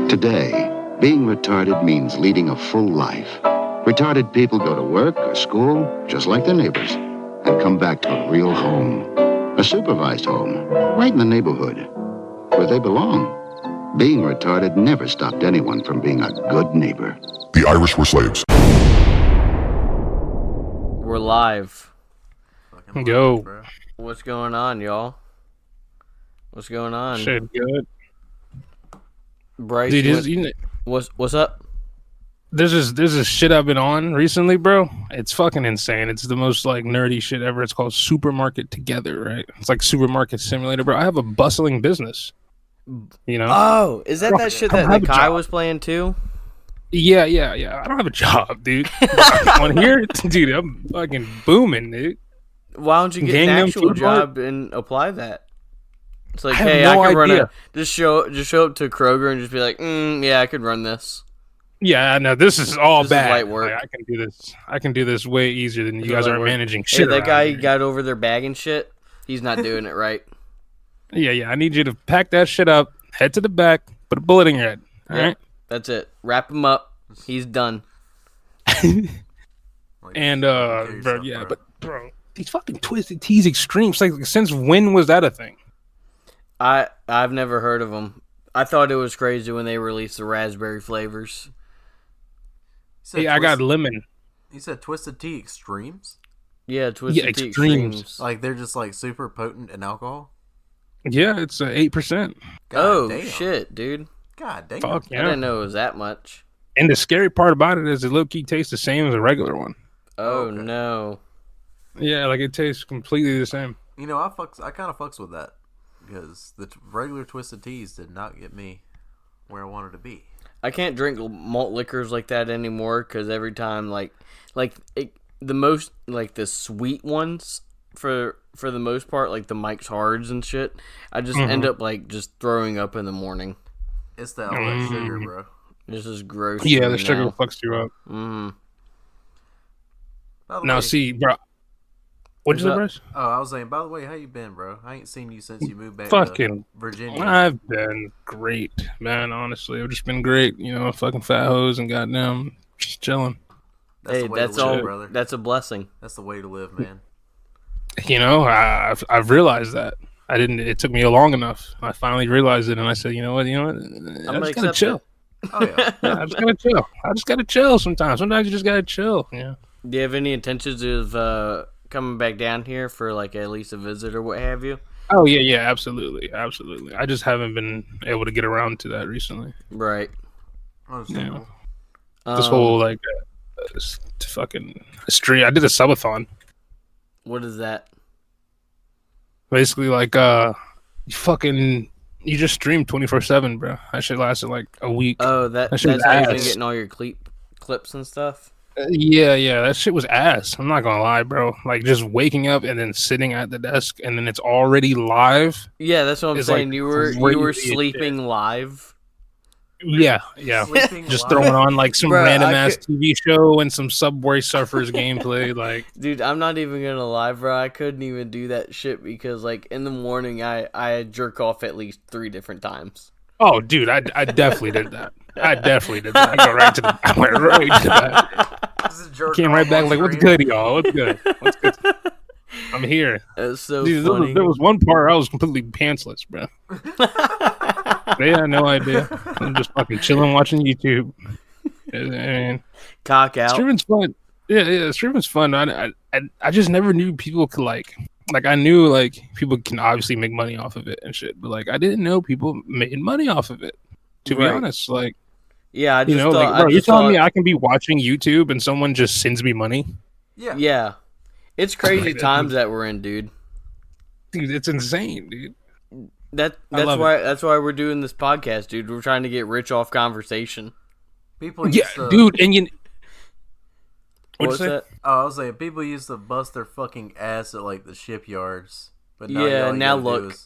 Today, being retarded means leading a full life. Retarded people go to work or school, just like their neighbors, and come back to a real home. A supervised home, right in the neighborhood, where they belong. Being retarded never stopped anyone from being a good neighbor. The Irish were slaves. We're live. Yo. What's going on, y'all? What's going on? Shit, good. Bryce, Dude, what's up? There's this shit I've been on recently, bro. It's fucking insane. It's the most like nerdy shit ever. It's called Supermarket Together, right? It's like Supermarket Simulator, bro. I have a bustling business. You know? Oh, is that shit that Kai was playing too? Yeah. I don't have a job, dude. On here, dude, I'm fucking booming, dude. Why don't you get an actual job and apply that? It's like, hey, I can run just show up to Kroger and just be like, yeah, I could run this. Yeah, no, this is all bad. Is light work. Like, I can do this way easier than you guys are managing shit. Hey, that guy here. got over there bagging shit. He's not doing it right. Yeah. I need you to pack that shit up, head to the back, put a bullet in your head. All right? That's it. Wrap him up. He's done. And bro, these fucking Twisted Teas Extremes. Like, since when was that a thing? I've never heard of them. I thought it was crazy when they released the raspberry flavors. Yeah, I got lemon. You said Twisted Tea Extremes? Yeah, Twisted Tea Extremes. Like they're just like super potent in alcohol? Yeah, it's 8%. Damn. Shit, dude. God damn. Fuck yeah. I didn't know it was that much. And the scary part about it is it low-key tastes the same as a regular one. Oh, okay. No. Yeah, like it tastes completely the same. You know, I kind of fucks with that. Because the regular Twisted Teas did not get me where I wanted to be. I can't drink malt liquors like that anymore because every time, the sweet ones for the most part, like the Mike's Hards and shit, I just end up just throwing up in the morning. It's the LA sugar, bro. This is gross. Yeah, the sugar fucks you up. Now, see, bro. What'd you say, Bryce? Oh, I was saying, by the way, how you been, bro? I ain't seen you since you moved back to Virginia. I've been great, man, honestly. I've just been great. You know, fucking fat hoes and goddamn just chilling. That's all, brother. That's a blessing. That's the way to live, man. You know, I've realized that. It took me long enough. I finally realized it, and I said, you know what? I just gotta chill. Oh, yeah. I just gotta chill. I just gotta chill sometimes. Sometimes you just gotta chill, yeah. Do you have any intentions of coming back down here for at least a visit or what have you? Oh yeah, absolutely. I just haven't been able to get around to that recently. Right. Yeah. This whole fucking stream. I did a subathon. What is that? Basically, you just stream 24/7, bro. That shit lasted a week. Oh, that's how you've been getting all your clips and stuff. Yeah, that shit was ass. I'm not gonna lie, bro. Just waking up and then sitting at the desk and then it's already live. Yeah, that's what I'm saying. You were sleeping live. Yeah. Just throwing on some random ass TV show and some Subway Surfers gameplay. Dude, I'm not even gonna lie, bro. I couldn't even do that shit because in the morning I jerk off at least 3 different times. Oh, dude, I definitely did that. I went right to that. Came right back what's good, y'all? What's good? I'm here. That's so dude, funny. There was one part I was completely pantsless, bro. They had no idea. I'm just fucking chilling, watching YouTube. And cock out. Streaming's fun. Yeah, streaming's fun. I just never knew people could I knew people can obviously make money off of it and shit, but I didn't know people made money off of it. To be honest, yeah, I just bro, you're telling me I can be watching YouTube and someone just sends me money? Yeah. It's crazy times that we're in, dude. Dude, it's insane, dude. That's why we're doing this podcast, dude. We're trying to get rich off conversation. People dude, and what's that? Oh, I was saying people used to bust their fucking ass at the shipyards, but now look.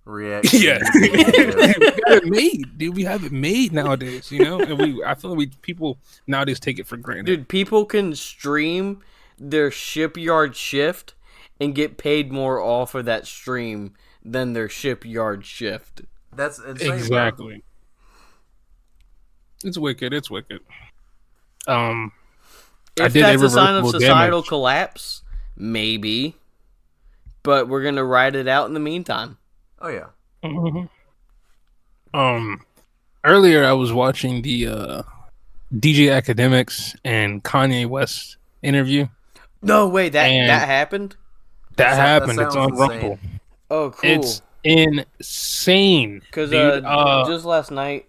React. Yeah, we got it made, dude. We have it made nowadays, and I feel people nowadays take it for granted. Dude, people can stream their shipyard shift and get paid more off of that stream than their shipyard shift. That's insane, exactly. Bro. It's wicked. It's wicked. If that's a sign of societal collapse, maybe. But we're gonna ride it out in the meantime. Oh yeah. Mm-hmm. Earlier I was watching the DJ Academics and Kanye West interview. No way, that happened? That happened. That it's on insane. Rumble. Oh, cool. It's insane. Because just last night,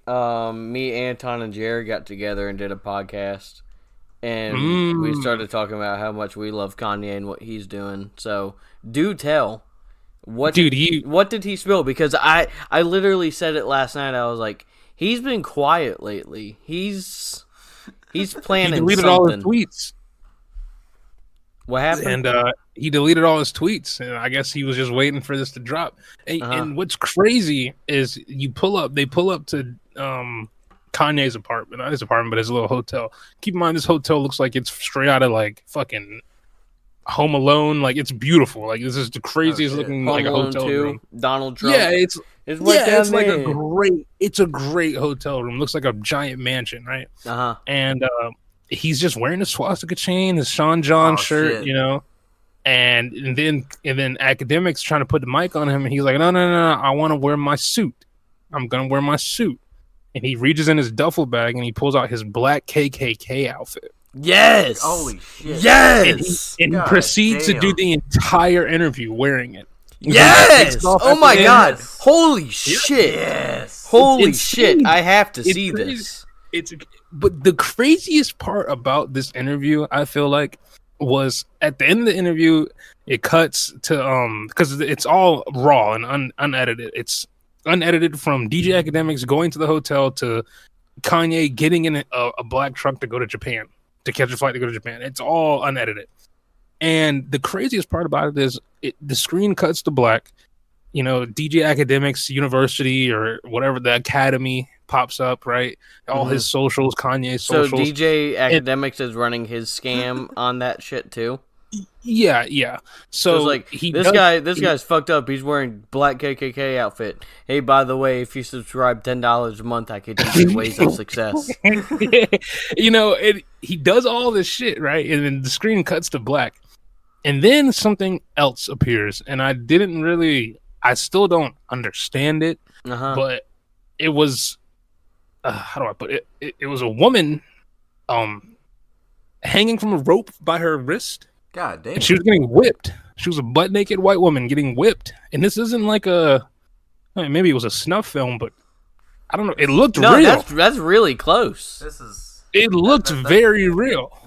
me, Anton, and Jared got together and did a podcast. And we started talking about how much we love Kanye and what he's doing. So, do tell. What did he spill? Because I literally said it last night. I was like, he's been quiet lately. He's planning he deleted something. all his tweets. What happened? And he deleted all his tweets. And I guess he was just waiting for this to drop. And what's crazy is they pull up to Kanye's apartment. Not his apartment, but his little hotel. Keep in mind, this hotel looks like it's straight out of like fucking Home Alone. Like, it's beautiful. Like, this is the craziest looking Home like a Alone hotel 2, room. Donald Trump. Yeah, it's like a great hotel room. Looks like a giant mansion, right? And he's just wearing a swastika chain, his Sean John shirt, shit. you know. And then Academics trying to put the mic on him, and he's like, no, I want to wear my suit. I'm gonna wear my suit. And he reaches in his duffel bag and he pulls out his black KKK outfit. Yes. Holy shit. Yes. And he proceeds to do the entire interview wearing it. Yes. Oh my god. Holy shit. Yes. Holy shit. I have to see this. But the craziest part about this interview, I feel like, was at the end of the interview, it cuts to because it's all raw and unedited. It's unedited from DJ Academics going to the hotel to Kanye getting in a black truck to go to Japan, to catch a flight to go to Japan. It's all unedited. And the craziest part about it is the screen cuts to black. You know, DJ Academics University or whatever, the academy pops up, right? All his socials, Kanye's socials. So DJ Academics is running his scam on that shit too? Yeah. So it's like, this guy's fucked up. He's wearing black KKK outfit. Hey, by the way, if you subscribe $10 a month, I could teach you ways of success. You know, he does all this shit, right? And then the screen cuts to black. And then something else appears. And I still don't understand it. But it was, how do I put it? It was a woman hanging from a rope by her wrist. God damn. And she was getting whipped. She was a butt naked white woman getting whipped. And this isn't like maybe it was a snuff film, but I don't know. It looked real. That's really close. It looked very real.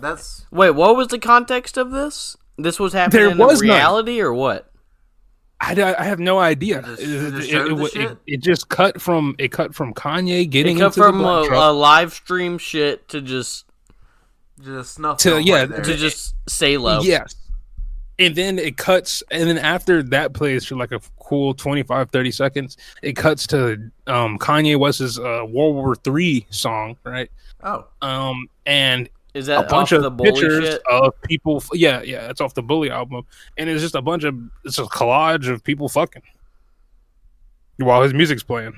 Wait, what was the context of this? This was happening in reality or what? I have no idea. It just cut from Kanye getting into the black truck. A live stream shit to just snuff to just say low. Yes. And then it cuts, and then after that plays for like a cool 25-30 seconds, it cuts to Kanye West's World War III song, right? Oh. And is that a bunch off of the Bully pictures shit? of people. Yeah, it's off the Bully album, and it's just it's a collage of people fucking while his music's playing.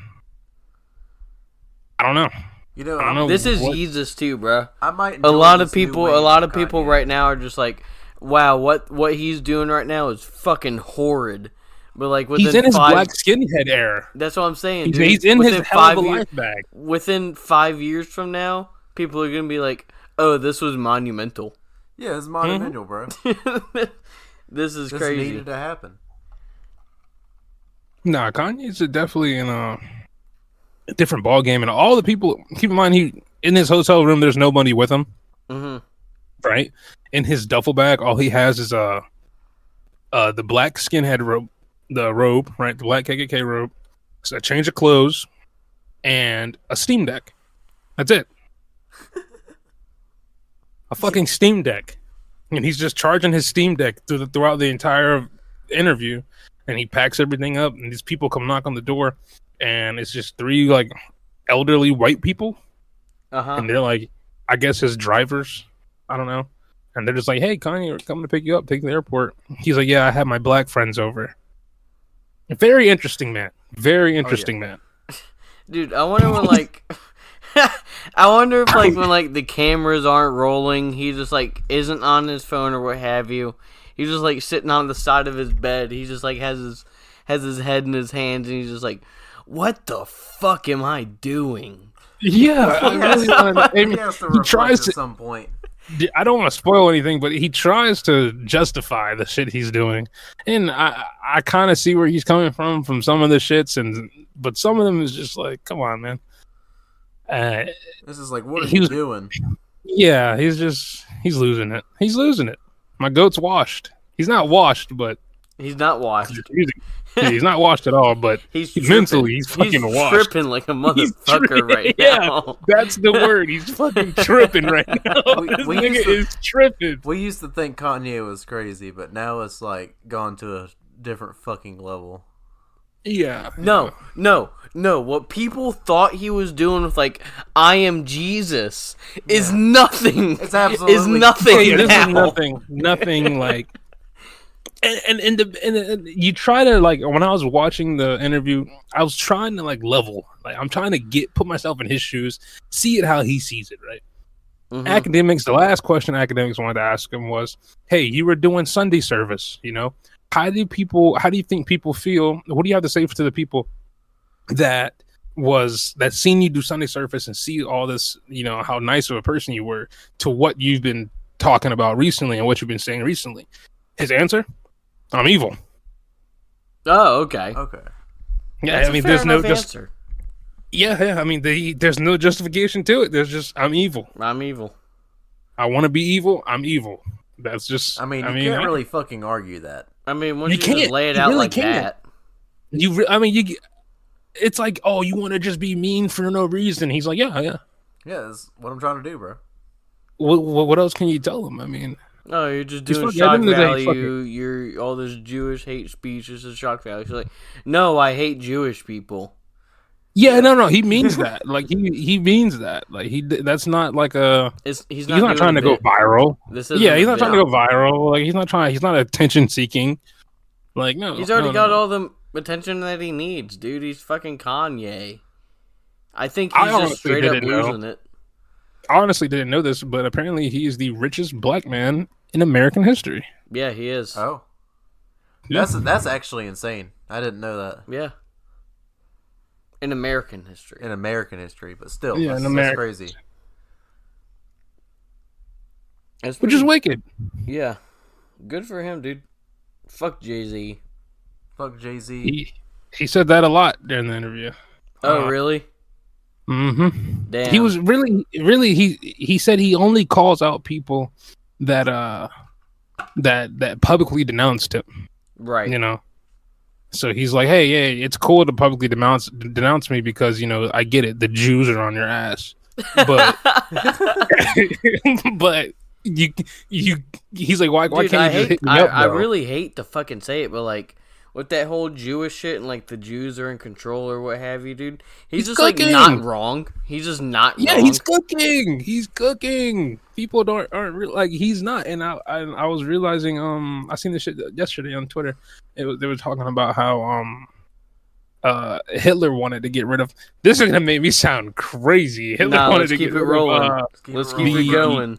I don't know. You know, I don't know. This is Jesus too, bro. I might. A lot of people right now are just like, wow, what he's doing right now is fucking horrid. But like, he's in his black skinhead era. That's what I'm saying. Dude. He's in his hell of a life bag. Within 5 years from now, people are gonna be like, "Oh, this was monumental." Yeah, it's monumental, bro. This is crazy. This needed to happen. Nah, Kanye's definitely in a different ball game, and all the people. Keep in mind, he in his hotel room. There's nobody with him, right? In his duffel bag, all he has is the black skinhead robe, right? The black KKK robe, a change of clothes, and a Steam Deck. That's it. A fucking Steam Deck, and he's just charging his Steam Deck throughout the entire interview, and he packs everything up, and these people come knock on the door, and it's just three like elderly white people, and they're like, I guess his drivers, I don't know, and they're just like, hey, Kanye, we're coming to pick you up, take you to the airport. He's like, yeah, I have my black friends over. Very interesting, man. Very interesting, man. Dude, I wonder when I wonder if like when like the cameras aren't rolling, he just like isn't on his phone or what have you. He's just like sitting on the side of his bed. He just like has his head in his hands, and he's just like, "What the fuck am I doing?" Yeah, I really want to. He has to reflect at some point. I don't want to spoil anything, but he tries to justify the shit he's doing, and I kind of see where he's coming from some of the shits, but some of them is just like, come on, man. This is like, what are you doing? Yeah, he's losing it. He's losing it. My goat's washed. He's not washed, but he's not washed. He's not washed at all, but he's mentally he's fucking washed. He's tripping like a motherfucker right now. Yeah, that's the word. He's fucking tripping right now. This nigga is tripping. We used to think Kanye was crazy, but now it's like gone to a different fucking level. Yeah. No. What people thought he was doing with like "I am Jesus" is nothing. It's absolutely nothing. This Now. is nothing like. And you try to like when I was watching the interview, I was trying to like level. Like I'm trying to put myself in his shoes, see it how he sees it, right? Mm-hmm. Academics. The last question academics wanted to ask him was, "Hey, you were doing Sunday service, you know? How do you think people feel? What do you have to say to the people that seen you do Sunday service and see all this, you know, how nice of a person you were to what you've been talking about recently and what you've been saying recently?" His answer, "I'm evil." Oh, okay. Yeah, That's I mean, a fair there's no enough answer. Yeah. I mean, there's no justification to it. There's just, I'm evil. I'm evil. I want to be evil. I'm evil. That's just. I mean, you can't really fucking argue that. I mean, once You you just can't. lay it You out really like can't. that, it's like, oh, you want to just be mean for no reason. He's like, yeah. That's what I'm trying to do, bro. What else can you tell him? I mean, no, you're just He's doing fucking- shock at the end of the day, value. You're all this Jewish hate speech. This is shock value. She's like, no, I hate Jewish people. yeah, no, he means that. Like he means that. Like that's not like a. He's not trying to go viral. This Yeah, isn't he's a not trying bit. to go viral. Like he's not attention seeking. Like no, He's already no, got no. all the attention that he needs, dude. He's fucking Kanye. I think I he's just honestly straight up didn't know. losing it. I honestly didn't know this, but apparently he is the richest black man in American history. Yeah, he is. Oh, Yeah. that's actually insane. I didn't know that Yeah. In American history. in American history, but still, Yeah, that's, in that's America. crazy. That's Which is pretty- wicked. Yeah. Good for him, dude. Fuck Jay-Z. Fuck Jay-Z. He said that a lot during the interview. Oh, really? Mm-hmm. Damn. He was really he said he only calls out people that that publicly denounced him. Right. You know. So he's like, hey, yeah, it's cool to publicly denounce me because, you know, I get it. The Jews are on your ass. But but he's like, why Dude, can't you just hit me up, I though? really hate to fucking say it, but like with that whole Jewish shit and like the Jews are in control or what have you, dude. He's just cooking. like not wrong. He's just not Yeah, wrong. he's cooking. He's cooking. People aren't like he's not. And I was realizing I seen this shit yesterday on Twitter. They were talking about how Hitler wanted to get rid of. This is gonna make me sound crazy. Hitler Nah, wanted let's to keep get it rid rolling. of. Let's rolling. keep it going.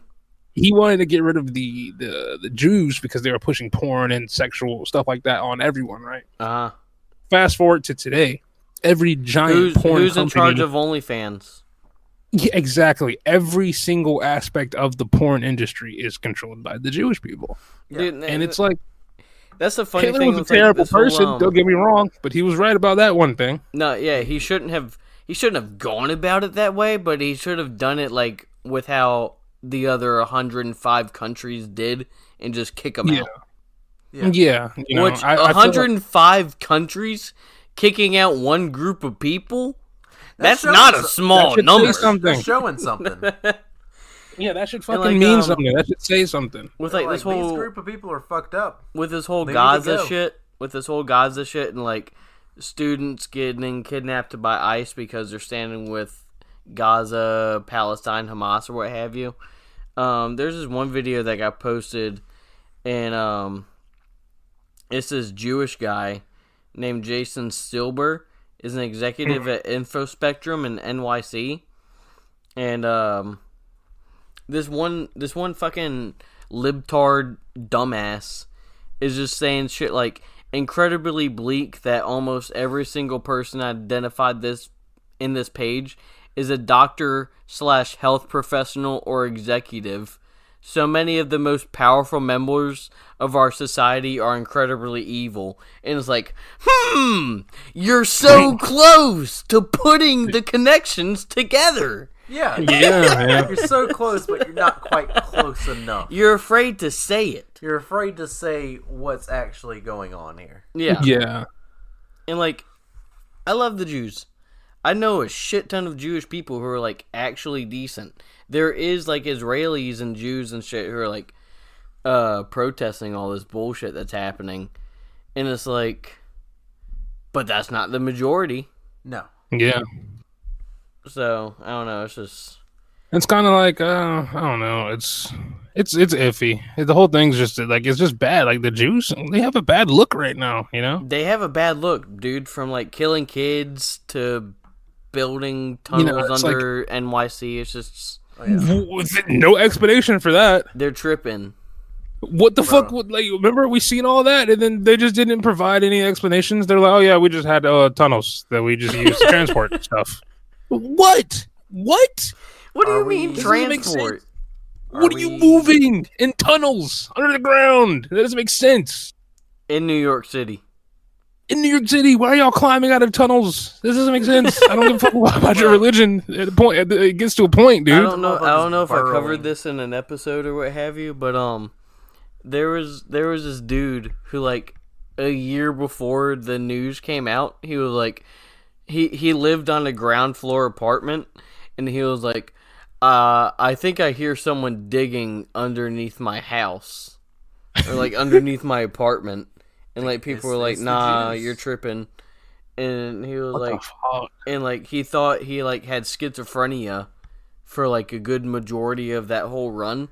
He wanted to get rid of the Jews because they were pushing porn and sexual stuff like that on everyone, right? Uh-huh. Fast forward to today, every giant porn Who's in company, charge of OnlyFans? Yeah, exactly. Every single aspect of the porn industry is controlled by the Jewish people, Dude, and it's like that's the funny Hitler thing. was a with, like, terrible this whole, person. Don't get me wrong, but he was right about that one thing. No, yeah, he shouldn't have gone about it that way, but he should have done it like with how the other 105 countries did and just kick them out. Yeah. You know, Which I feel like- 105 countries kicking out one group of people? That's showing not a some- small that should number. say something. They're showing something. Yeah, that should fucking like, mean something. That should say something. With Like, like this these whole group of people are fucked up. with this whole They need to Gaza go. shit, and like students getting kidnapped by ICE because they're standing with Gaza, Palestine, Hamas, or what have you. There's this one video that got posted, and it's this Jewish guy named Jason Stilber is an executive at InfoSpectrum in NYC, And this one fucking libtard dumbass is just saying shit like incredibly bleak that almost every single person identified this in this page is a doctor / health professional or executive. So many of the most powerful members of our society are incredibly evil. And it's like, you're so close to putting the connections together. Yeah. Yeah. You're so close, but you're not quite close enough. You're afraid to say it. You're afraid to say what's actually going on here. Yeah. Yeah. And like, I love the Jews. I know a shit ton of Jewish people who are like actually decent. There is like Israelis and Jews and shit who are like protesting all this bullshit that's happening. And it's like, but that's not the majority. No. Yeah. So, I don't know, it's just... It's kind of like, I don't know, it's iffy. The whole thing's just, like, it's just bad. Like, the Jews, they have a bad look right now, you know? They have a bad look, dude, from, like, killing kids to building tunnels under like, NYC. It's just... Oh, yeah. With no explanation for that. They're tripping. What the fuck? Like, remember we seen all that, and then they just didn't provide any explanations. They're like, "Oh yeah, we just had tunnels that we just used to transport stuff." What? What? What do you mean transport? What are you moving in tunnels under the ground? That doesn't make sense. In New York City. In New York City, why are y'all climbing out of tunnels? This doesn't make sense. I don't give a fuck about your religion. At the point, it gets to a point, dude. I don't know if I covered this in an episode or what have you, but there was this dude who like a year before the news came out, he was like, he lived on a ground floor apartment, and he was like, I think I hear someone digging underneath my house, or like underneath my apartment. And like people were like, "Nah, you're tripping," and he was like, and like he thought he like had schizophrenia for like a good majority of that whole run,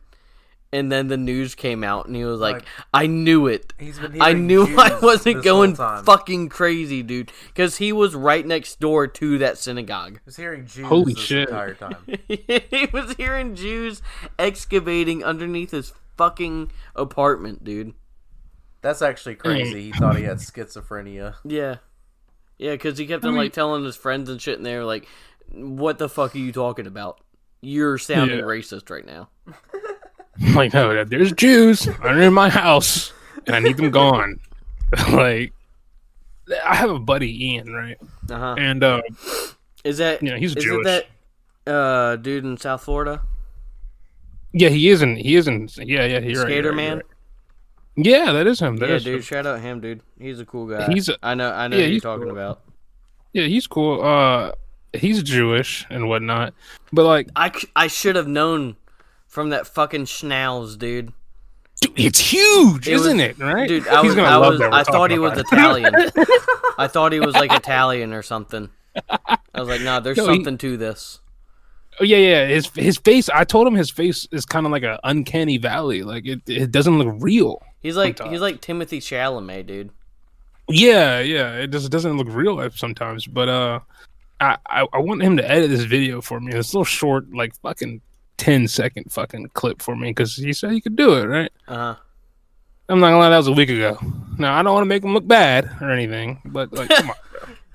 and then the news came out, and he was like, "I knew it. I knew I wasn't going fucking crazy, dude," because he was right next door to that synagogue. He was hearing Jews this entire time. He was hearing Jews excavating underneath his fucking apartment, dude. That's actually crazy. He thought he had schizophrenia. Yeah. Yeah, because he kept on, like, telling his friends and shit, and they were like, what the fuck are you talking about? You're sounding racist right now. Like, no, there's Jews under my house, and I need them gone. Like, I have a buddy, Ian, right? Uh-huh. And, is that... You know, he's Jewish. Is it that dude in South Florida? Yeah, he isn't. Yeah, you're Skater right, Man? Right. Yeah, that is him. Dude, shout out him, dude. He's a cool guy. I know who you're talking about. Yeah, he's cool. He's Jewish and whatnot. But, like... I should have known from that fucking schnauz, dude. Dude, it's huge, isn't it? Right? Dude, I thought he was Italian. I thought he was, like, Italian or something. I was like, nah, there's something to this. Oh yeah. His face. I told him his face is kind of like an uncanny valley. Like it doesn't look real. He's like Timothy Chalamet, dude. Yeah. It just doesn't look real sometimes. But I want him to edit this video for me. This little short, like fucking 10-second fucking clip for me because he said he could do it, right? Uh-huh. I'm not gonna lie, that was a week ago. Now I don't want to make him look bad or anything, but like, come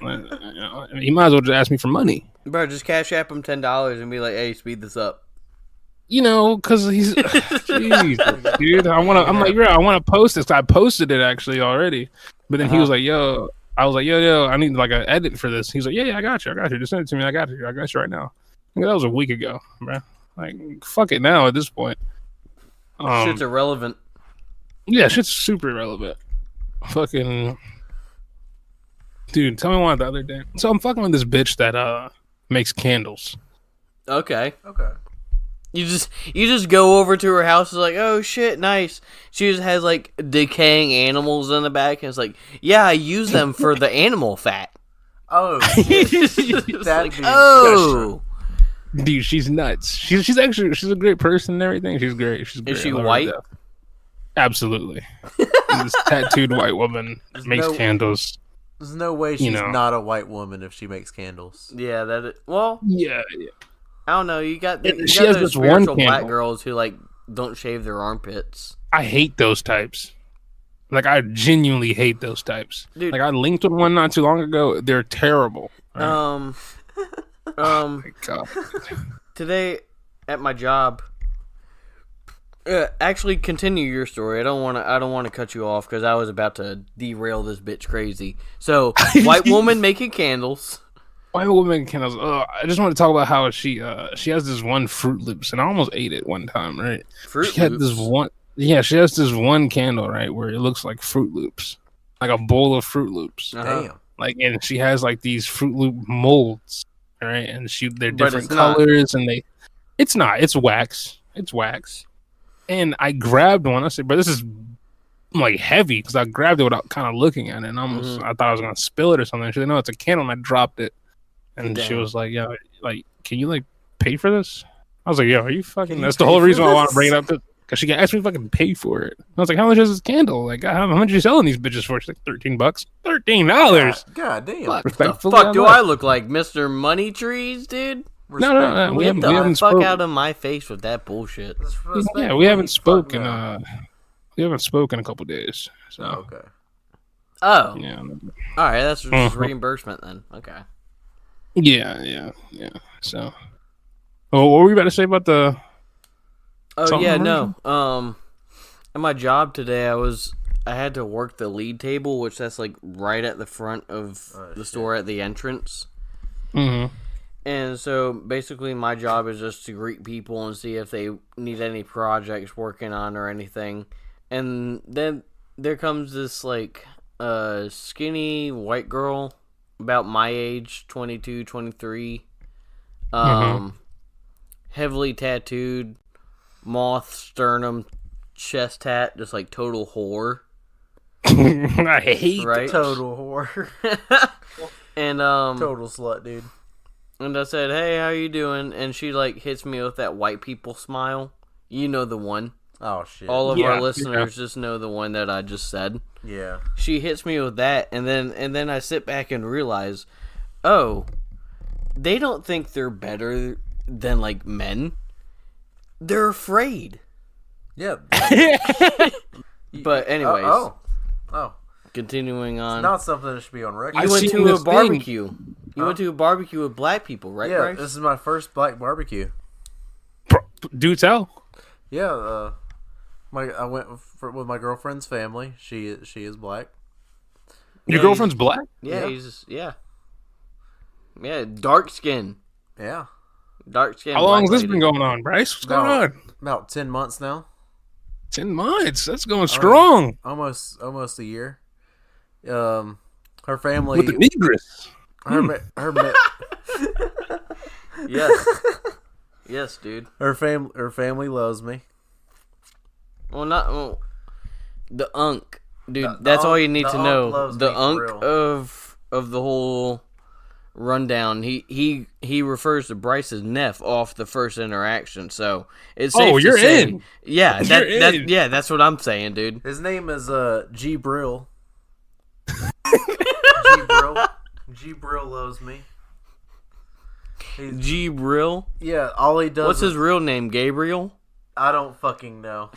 on, bro. He might as well just ask me for money. Bro, just cash app him $10 and be like, "Hey, speed this up." You know, because he's, Jesus, dude. I want to post this. I posted it actually already, but then he was like, "Yo," I was like, "Yo, I need like an edit for this." He's like, "Yeah, I got you. Just send it to me. I got you right now." That was a week ago, bro. Like, fuck it now at this point. Shit's irrelevant. Yeah, shit's super irrelevant. Fucking, dude. Tell me one the other day. So I'm fucking with this bitch that makes candles. Okay. Okay. You just go over to her house. It's like, oh shit, nice. She just has like decaying animals in the back, and it's like, yeah, I use them for the animal fat. Oh, shit. That'd be oh, dude, she's nuts. She's a great person and everything. She's great. Is she white? Absolutely. This tattooed white woman makes candles. There's no way she's not a white woman if she makes candles. Yeah, well. Yeah. I don't know. You got She has those this one spiritual black candle. girls who like don't shave their armpits. I hate those types. Like, I genuinely hate those types. Dude. Like, I linked with one not too long ago. They're terrible. Right? God. Today at my job. Actually, continue your story. I don't want to cut you off because I was about to derail this bitch crazy. So, white woman making candles. White woman making candles. I just want to talk about how she has this one Fruit Loops, and I almost ate it one time. Right? She had this one. Yeah, she has this one candle, right, where it looks like Fruit Loops, like a bowl of Fruit Loops. Damn. Like, and she has like these Fruit Loop molds, right? And they're But different it's not. colors, and it's not. It's wax. It's wax. And I grabbed one. I said, "But this is like heavy," because I grabbed it without kind of looking at it, and almost I thought I was gonna spill it or something. She said, "No, it's a candle," and I dropped it. And she was like, "Yeah, like, can you like pay for this?" I was like, "Yo, are you fucking?" That's the whole reason why I want to bring it up. Because she asked me if I can pay for it. I was like, how much is this candle? Like, how much are you selling these bitches for? She's like, $13. $13. God damn. What the Respectfully, fuck I'm do like- I look like, Mr. Money Trees, dude? No. We Get the haven't fuck spoken. out of my face with that bullshit. Yeah, we haven't spoken. We haven't spoken in a couple days. So Okay. Oh, yeah, all right. That's just reimbursement then. Okay. yeah. So, what were we about to say about the? Oh Something yeah, immersion? no. At my job today, I had to work the lead table, which that's like right at the front of the store at the entrance. Mm-hmm. And so basically, my job is just to greet people and see if they need any projects working on or anything. And then there comes this like skinny white girl about my age, 22, 23, heavily tattooed, moth sternum chest tat, just like total whore. I hate. Right? Total whore. And Total slut, dude. and I said, "Hey, how you doing?" And she like hits me with that white people smile. You know the one. Oh shit. All of Yeah, our listeners just know the one that I just said. Yeah. She hits me with that, and then I sit back and realize, oh, they don't think they're better than like men. They're afraid. Yeah. But anyways, Oh. continuing on. Not something that should be on record. You went seen to a this thing. barbecue. You went to a barbecue with black people, right, Yeah, Bryce? this is my first black barbecue. Do tell. Yeah, I went with my girlfriend's family. She is black. Your Yeah, girlfriend's black. Yeah, Yeah. yeah, dark skin, Yeah, dark skin. How long has black this been lady. going on, Bryce? What's going on? about 10 months now. 10 months. That's going strong. Almost a year. Her family. With the negress. Yes, yes, dude. her family loves me. The unk, dude. The That's all unk- you need the to unk know. loves The me for unk real. of the whole rundown. He refers to Bryce's Neff off the first interaction, so it's safe to you're say, in. Yeah, You're in. yeah, that's what I'm saying, dude. His name is G Brill. G Brill. G Brill loves me. G Brill. Yeah, all he does. What's is, his real name? Gabriel. I don't fucking know.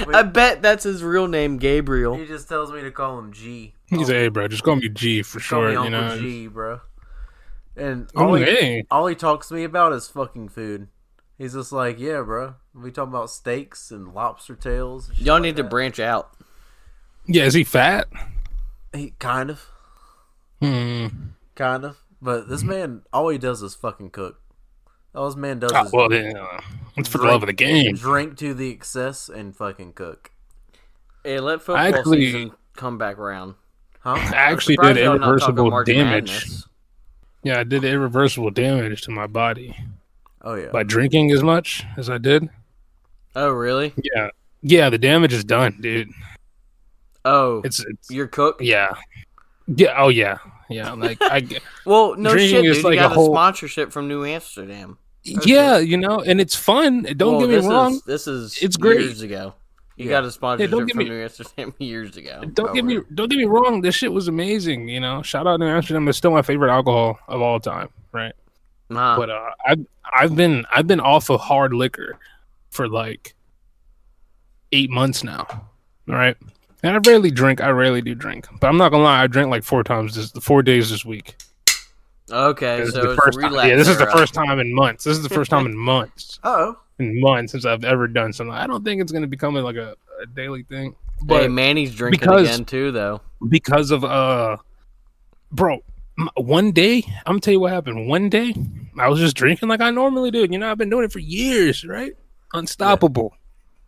I bet that's his real name, Gabriel. He just tells me to call him G. He's hey, bro. Just call me G for Call sure. me You Uncle know. G, bro. And Oh, hey. all he talks to me about is fucking food. He's just like, yeah, bro. We talking about steaks and lobster tails. And shit Y'all like need to that. branch out. Yeah, is he fat? He kind of, Hmm. But this man, all he does is fucking cook. All this man does Oh, is well, then, it's for the love of the game. drink to the excess and fucking cook. Hey, let football Actually- season come back around. Huh? I actually Surprised did y'all not talking irreversible March damage. Madness. Yeah, I did irreversible damage to my body Oh yeah. by drinking as much as I did. Oh, really? Yeah, the damage is done, dude. Oh, It's you're cooked? yeah. Oh yeah. Like Well, no Drinking shit, is dude. like You a got a whole- sponsorship from New Amsterdam. yeah, you know, and it's fun. Don't get me wrong. This is It's great. years ago. You Yeah. got a sponsorship don't get from me- New Amsterdam years ago. Don't get me wrong. This shit was amazing. You know, shout out to Amsterdam. It's still my favorite alcohol of all time. Right. But I've been off of hard liquor for like 8 months now. All right. And I rarely drink. I rarely do drink. But I'm not gonna lie, I drank like 4 days this week. Okay, so it's relapse. Yeah, this is the first time in months. This is the first time in months. In months since I've ever done something. I don't think it's gonna become like a daily thing. But hey, Manny's drinking again too, though. Because of bro, one day, I'm gonna tell you what happened. One day, I was just drinking like I normally do. You know, I've been doing it for years, right? Unstoppable,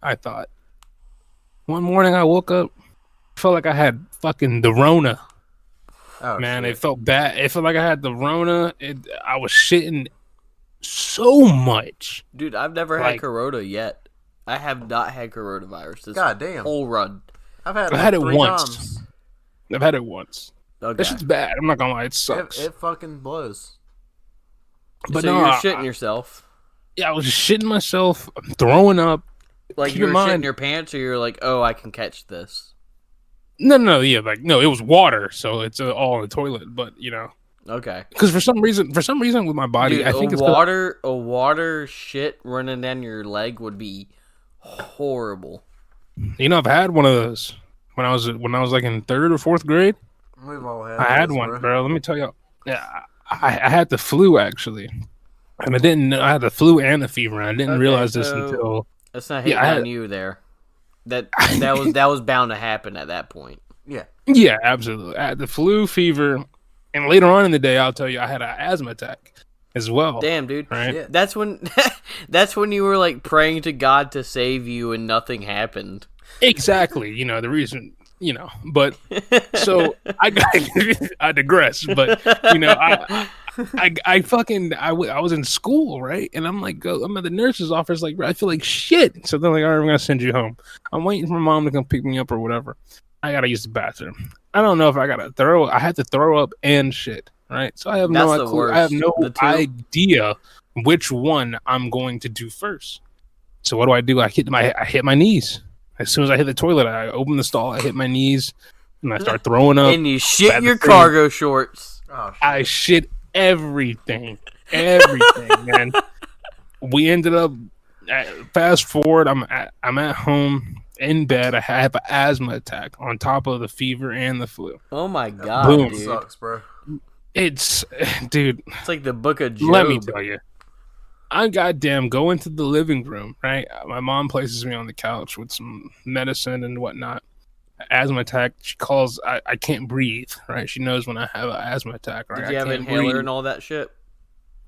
I thought. One morning, I woke up, felt like I had fucking the Rona. Oh, man, shit. it felt bad. It felt like I had the Rona. I was shitting so much. Dude, I've never had Corona yet. I have not had coronavirus this Goddamn. whole run. I've had it 3 once. times. I've had it once. Okay. That shit's bad. I'm not gonna lie, it sucks. It fucking blows. But so no, you're shitting yourself. Yeah, I was just shitting myself, throwing up. Like you're shitting your pants, or you're like, oh, I can catch this. No, yeah, it was water, so it's all in the toilet. But you know, okay, because for some reason with my body, dude, I think it's a water shit running down your leg would be horrible. You know, I've had one of those when I was like in 3rd or 4th grade. We've all had. I had one, bro. Let me tell you, yeah, I had the flu actually, and I had the flu and the fever. And I didn't realize this until. That's not hitting on you there. That was bound to happen at that point. Yeah. Yeah, absolutely. I had the flu, fever, and later on in the day, I'll tell you, I had an asthma attack as well. Damn, dude. Right? Yeah. That's when you were like praying to God to save you and nothing happened. Exactly. You know, the reason, you know, but so I digress, but you know, I was in school, right? And I'm like, I'm at the nurse's office, like, I feel like shit. So they're like, all right, we're gonna send you home. I'm waiting for my mom to come pick me up or whatever. I gotta use the bathroom. I don't know if I had to throw up and shit, right? So I have no clue. I have no idea which one I'm going to do first. So what do? I hit my knees. As soon as I hit the toilet, I open the stall, I hit my knees, and I start throwing up. And you shit your cargo shorts. Oh, shit. I shit everything, man. We ended up. Fast forward, I'm at home in bed. I have an asthma attack on top of the fever and the flu. Oh my god, Boom. dude! Sucks, bro. It's dude. It's like the Book of Job. Let me tell you. I goddamn go into the living room, right? My mom places me on the couch with some medicine and whatnot. Asthma attack. She calls. I can't breathe, right? She knows when I have an asthma attack. Right? Did you have an inhaler and all that shit?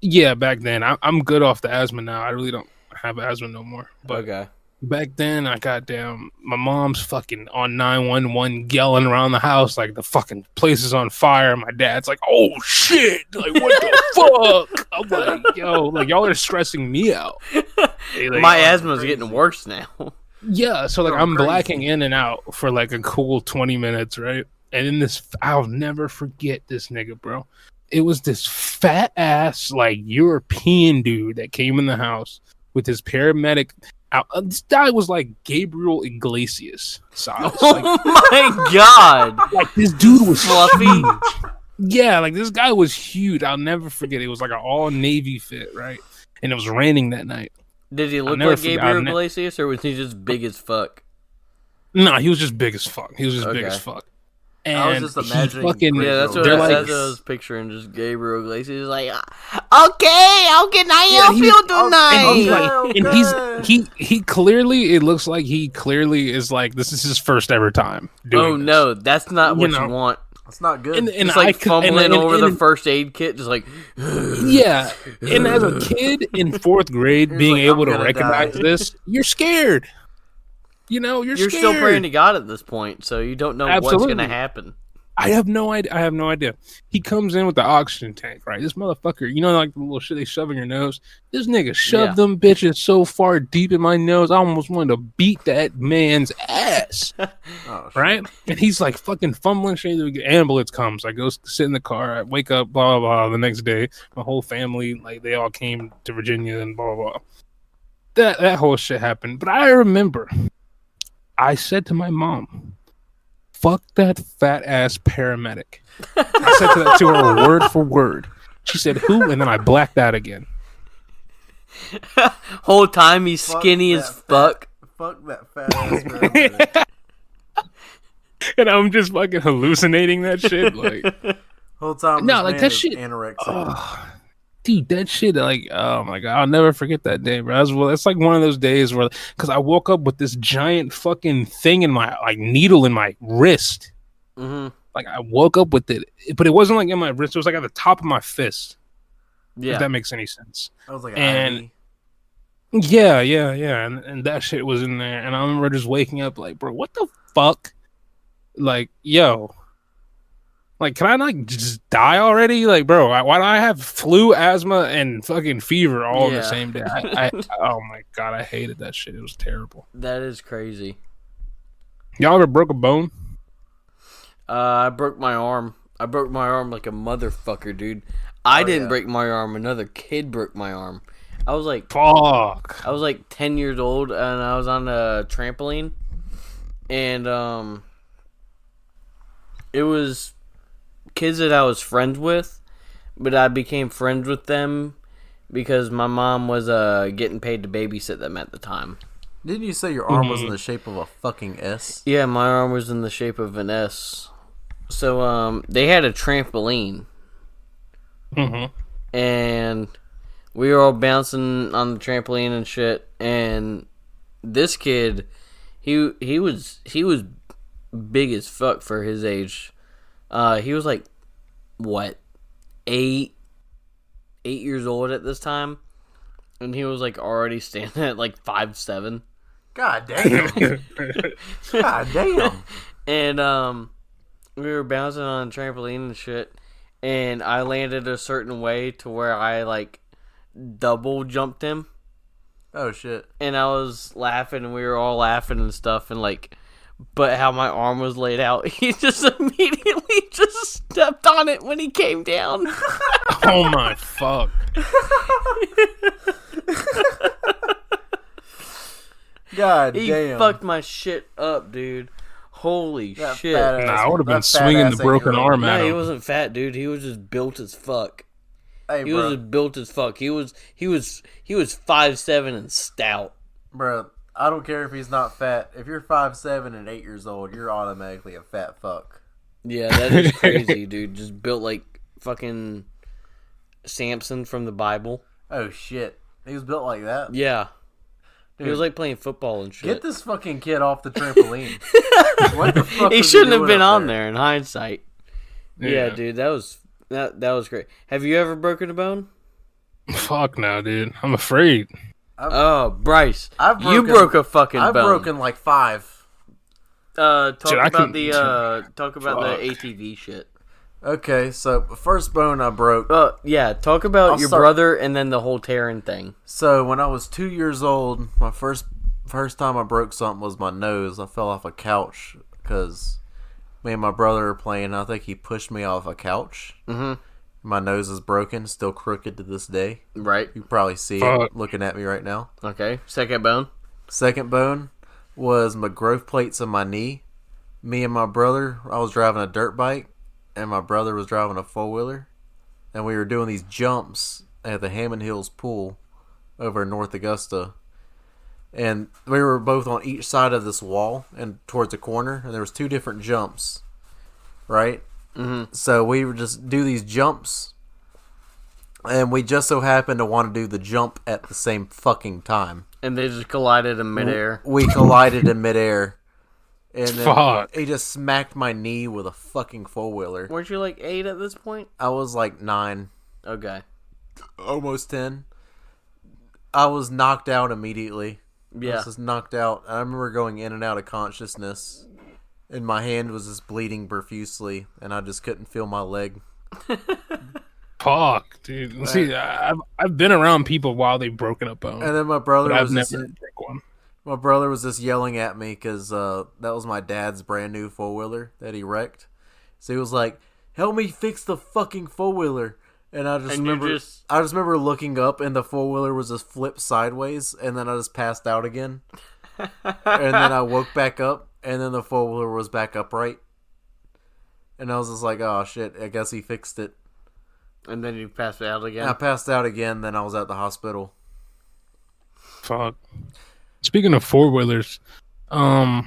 Yeah, back then. I'm good off the asthma now. I really don't have asthma no more. But okay. Back then, my mom's fucking on 911 yelling around the house like the fucking place is on fire. My dad's like, oh shit, like what the fuck? I'm like, yo, like y'all are stressing me out. Hey, like, my asthma's getting worse now. Yeah, so like I'm blacking in and out for like a cool 20 minutes, right? And in this, I'll never forget this nigga, bro. It was this fat ass like European dude that came in the house with his paramedic. This guy was like Gabriel Iglesias size. Oh my god! Like this dude was fluffy. Huge. Yeah, like this guy was huge. I'll never forget. It was like an all navy fit, right? And it was raining that night. Did he look like Gabriel Iglesias, or was he just big as fuck? No, he was just big as fuck. He was just big as fuck. And I was just imagining. That's what I was picturing. Just Gabriel Iglesias, like, okay, how can I help you tonight? And he clearly, it looks like he clearly is like, this is his first ever time doing this. No, that's not what you want. It's not good. And it's like fumbling over the first aid kit, just like yeah. And as a kid in 4th grade, being able to recognize this, you're scared. You know, you're scared. Still praying to God at this point, so you don't know what's going to happen. I have no idea. He comes in with the oxygen tank, right? This motherfucker, you know, like the little shit they shove in your nose. This nigga shoved them bitches so far deep in my nose, I almost wanted to beat that man's ass. Right? And he's like fucking fumbling shit. The ambulance comes. I go sit in the car. I wake up, blah, blah, blah. The next day, my whole family, like, they all came to Virginia and blah, blah, blah. That whole shit happened. But I remember I said to my mom, fuck that fat ass paramedic. I said that to her word for word. She said, who? And then I blacked out again. Whole time he's skinny as fuck. Fuck that fat ass girl. And I'm just fucking hallucinating that shit. Like, Whole time. no, like that shit. Anorexic. Oh, dude, that shit. Like, oh my god, I'll never forget that day, bro. It's like one of those days where, because I woke up with this giant fucking thing in my needle in my wrist. Mm-hmm. Like I woke up with it, but it wasn't like in my wrist. It was like at the top of my fist. Yeah, if that makes any sense. I was like, and yeah, and that shit was in there. And I remember just waking up like, bro, what the fuck? Like, yo, like, can I not just die already? Like, bro, why do I have flu, asthma, and fucking fever all in the same day? Oh my god, I hated that shit. It was terrible. That is crazy. Y'all ever broke a bone? I broke my arm. I broke my arm like a motherfucker, dude. I didn't break my arm. Another kid broke my arm. I was like, fuck. I was like 10 years old, and I was on a trampoline, and it was kids that I was friends with, but I became friends with them because my mom was getting paid to babysit them at the time. Didn't you say your arm was in the shape of a fucking S? Yeah, my arm was in the shape of an S. So they had a trampoline, and we were all bouncing on the trampoline and shit. And this kid, he was big as fuck for his age. He was like, what, 8 years old at this time, and he was like already standing at like 5'7". God damn. God damn. And we were bouncing on a trampoline and shit, and I landed a certain way to where I like double jumped him. Oh shit. And I was laughing, and we were all laughing and stuff, and like, but how my arm was laid out, he just immediately just stepped on it when he came down. Oh my fuck. God He damn. fucked my shit up, dude. Holy That shit. fat ass- Nah, I would have been that fat swinging ass the broken ain't arm at No, he him. wasn't fat, dude. He was just built as fuck. Hey, He bro. was just built as fuck. He was 5'7" and stout. Bro, I don't care if he's not fat. If you're 5'7" and 8 years old, you're automatically a fat fuck. Yeah, that is crazy, dude. Just built like fucking Samson from the Bible. Oh shit. He was built like that? Yeah. Dude, He was like playing football and shit. get this fucking kid off the trampoline. What the fuck He was shouldn't have doing been up on there in hindsight. Yeah, dude, that was great. Have you ever broken a bone? Fuck no, dude. I'm afraid. Oh, Bryce, I've you broken- broke a fucking I've bone. broken like 5. Talk Dude, I about can- the Fuck. ATV shit. Okay, so first bone I broke. Yeah, talk about I'll your start- brother and then the whole tearing thing. So when I was 2 years old, my first time I broke something was my nose. I fell off a couch because me and my brother were playing. I think he pushed me off a couch. Mm-hmm. My nose is broken, still crooked to this day. Right. You probably see Fuck. it looking at me right now. Okay. Second bone. Second bone was my growth plates in my knee. Me and my brother, I was driving a dirt bike, and my brother was driving a four-wheeler, and we were doing these jumps at the Hammond Hills pool over in North Augusta. And we were both on each side of this wall and towards a corner, and there was 2 different jumps, right? Mm-hmm. So we would just do these jumps, and we just so happened to want to do the jump at the same fucking time. And they just collided in midair. We collided in midair, and then Fuck. he just smacked my knee with a fucking four-wheeler. Weren't you like 8 at this point? I was like 9, Okay. almost 10. I was knocked out immediately. I Yeah. was just knocked out. I remember going in and out of consciousness, and my hand was just bleeding profusely, and I just couldn't feel my leg. Fuck, dude. See, I've been around people while they've broken a bone, And then my brother but I've was just, never broke one. my brother was just yelling at me because that was my dad's brand new four-wheeler that he wrecked. So he was like, "Help me fix the fucking four-wheeler." And I just And you remember, just- I just remember looking up, and the four-wheeler was just flipped sideways, and then I just passed out again. And then I woke back up, and then the four-wheeler was back upright. And I was just like, "Oh shit, I guess he fixed it." And then you passed out again? And I passed out again, then I was at the hospital. Fuck. Speaking of four-wheelers, no,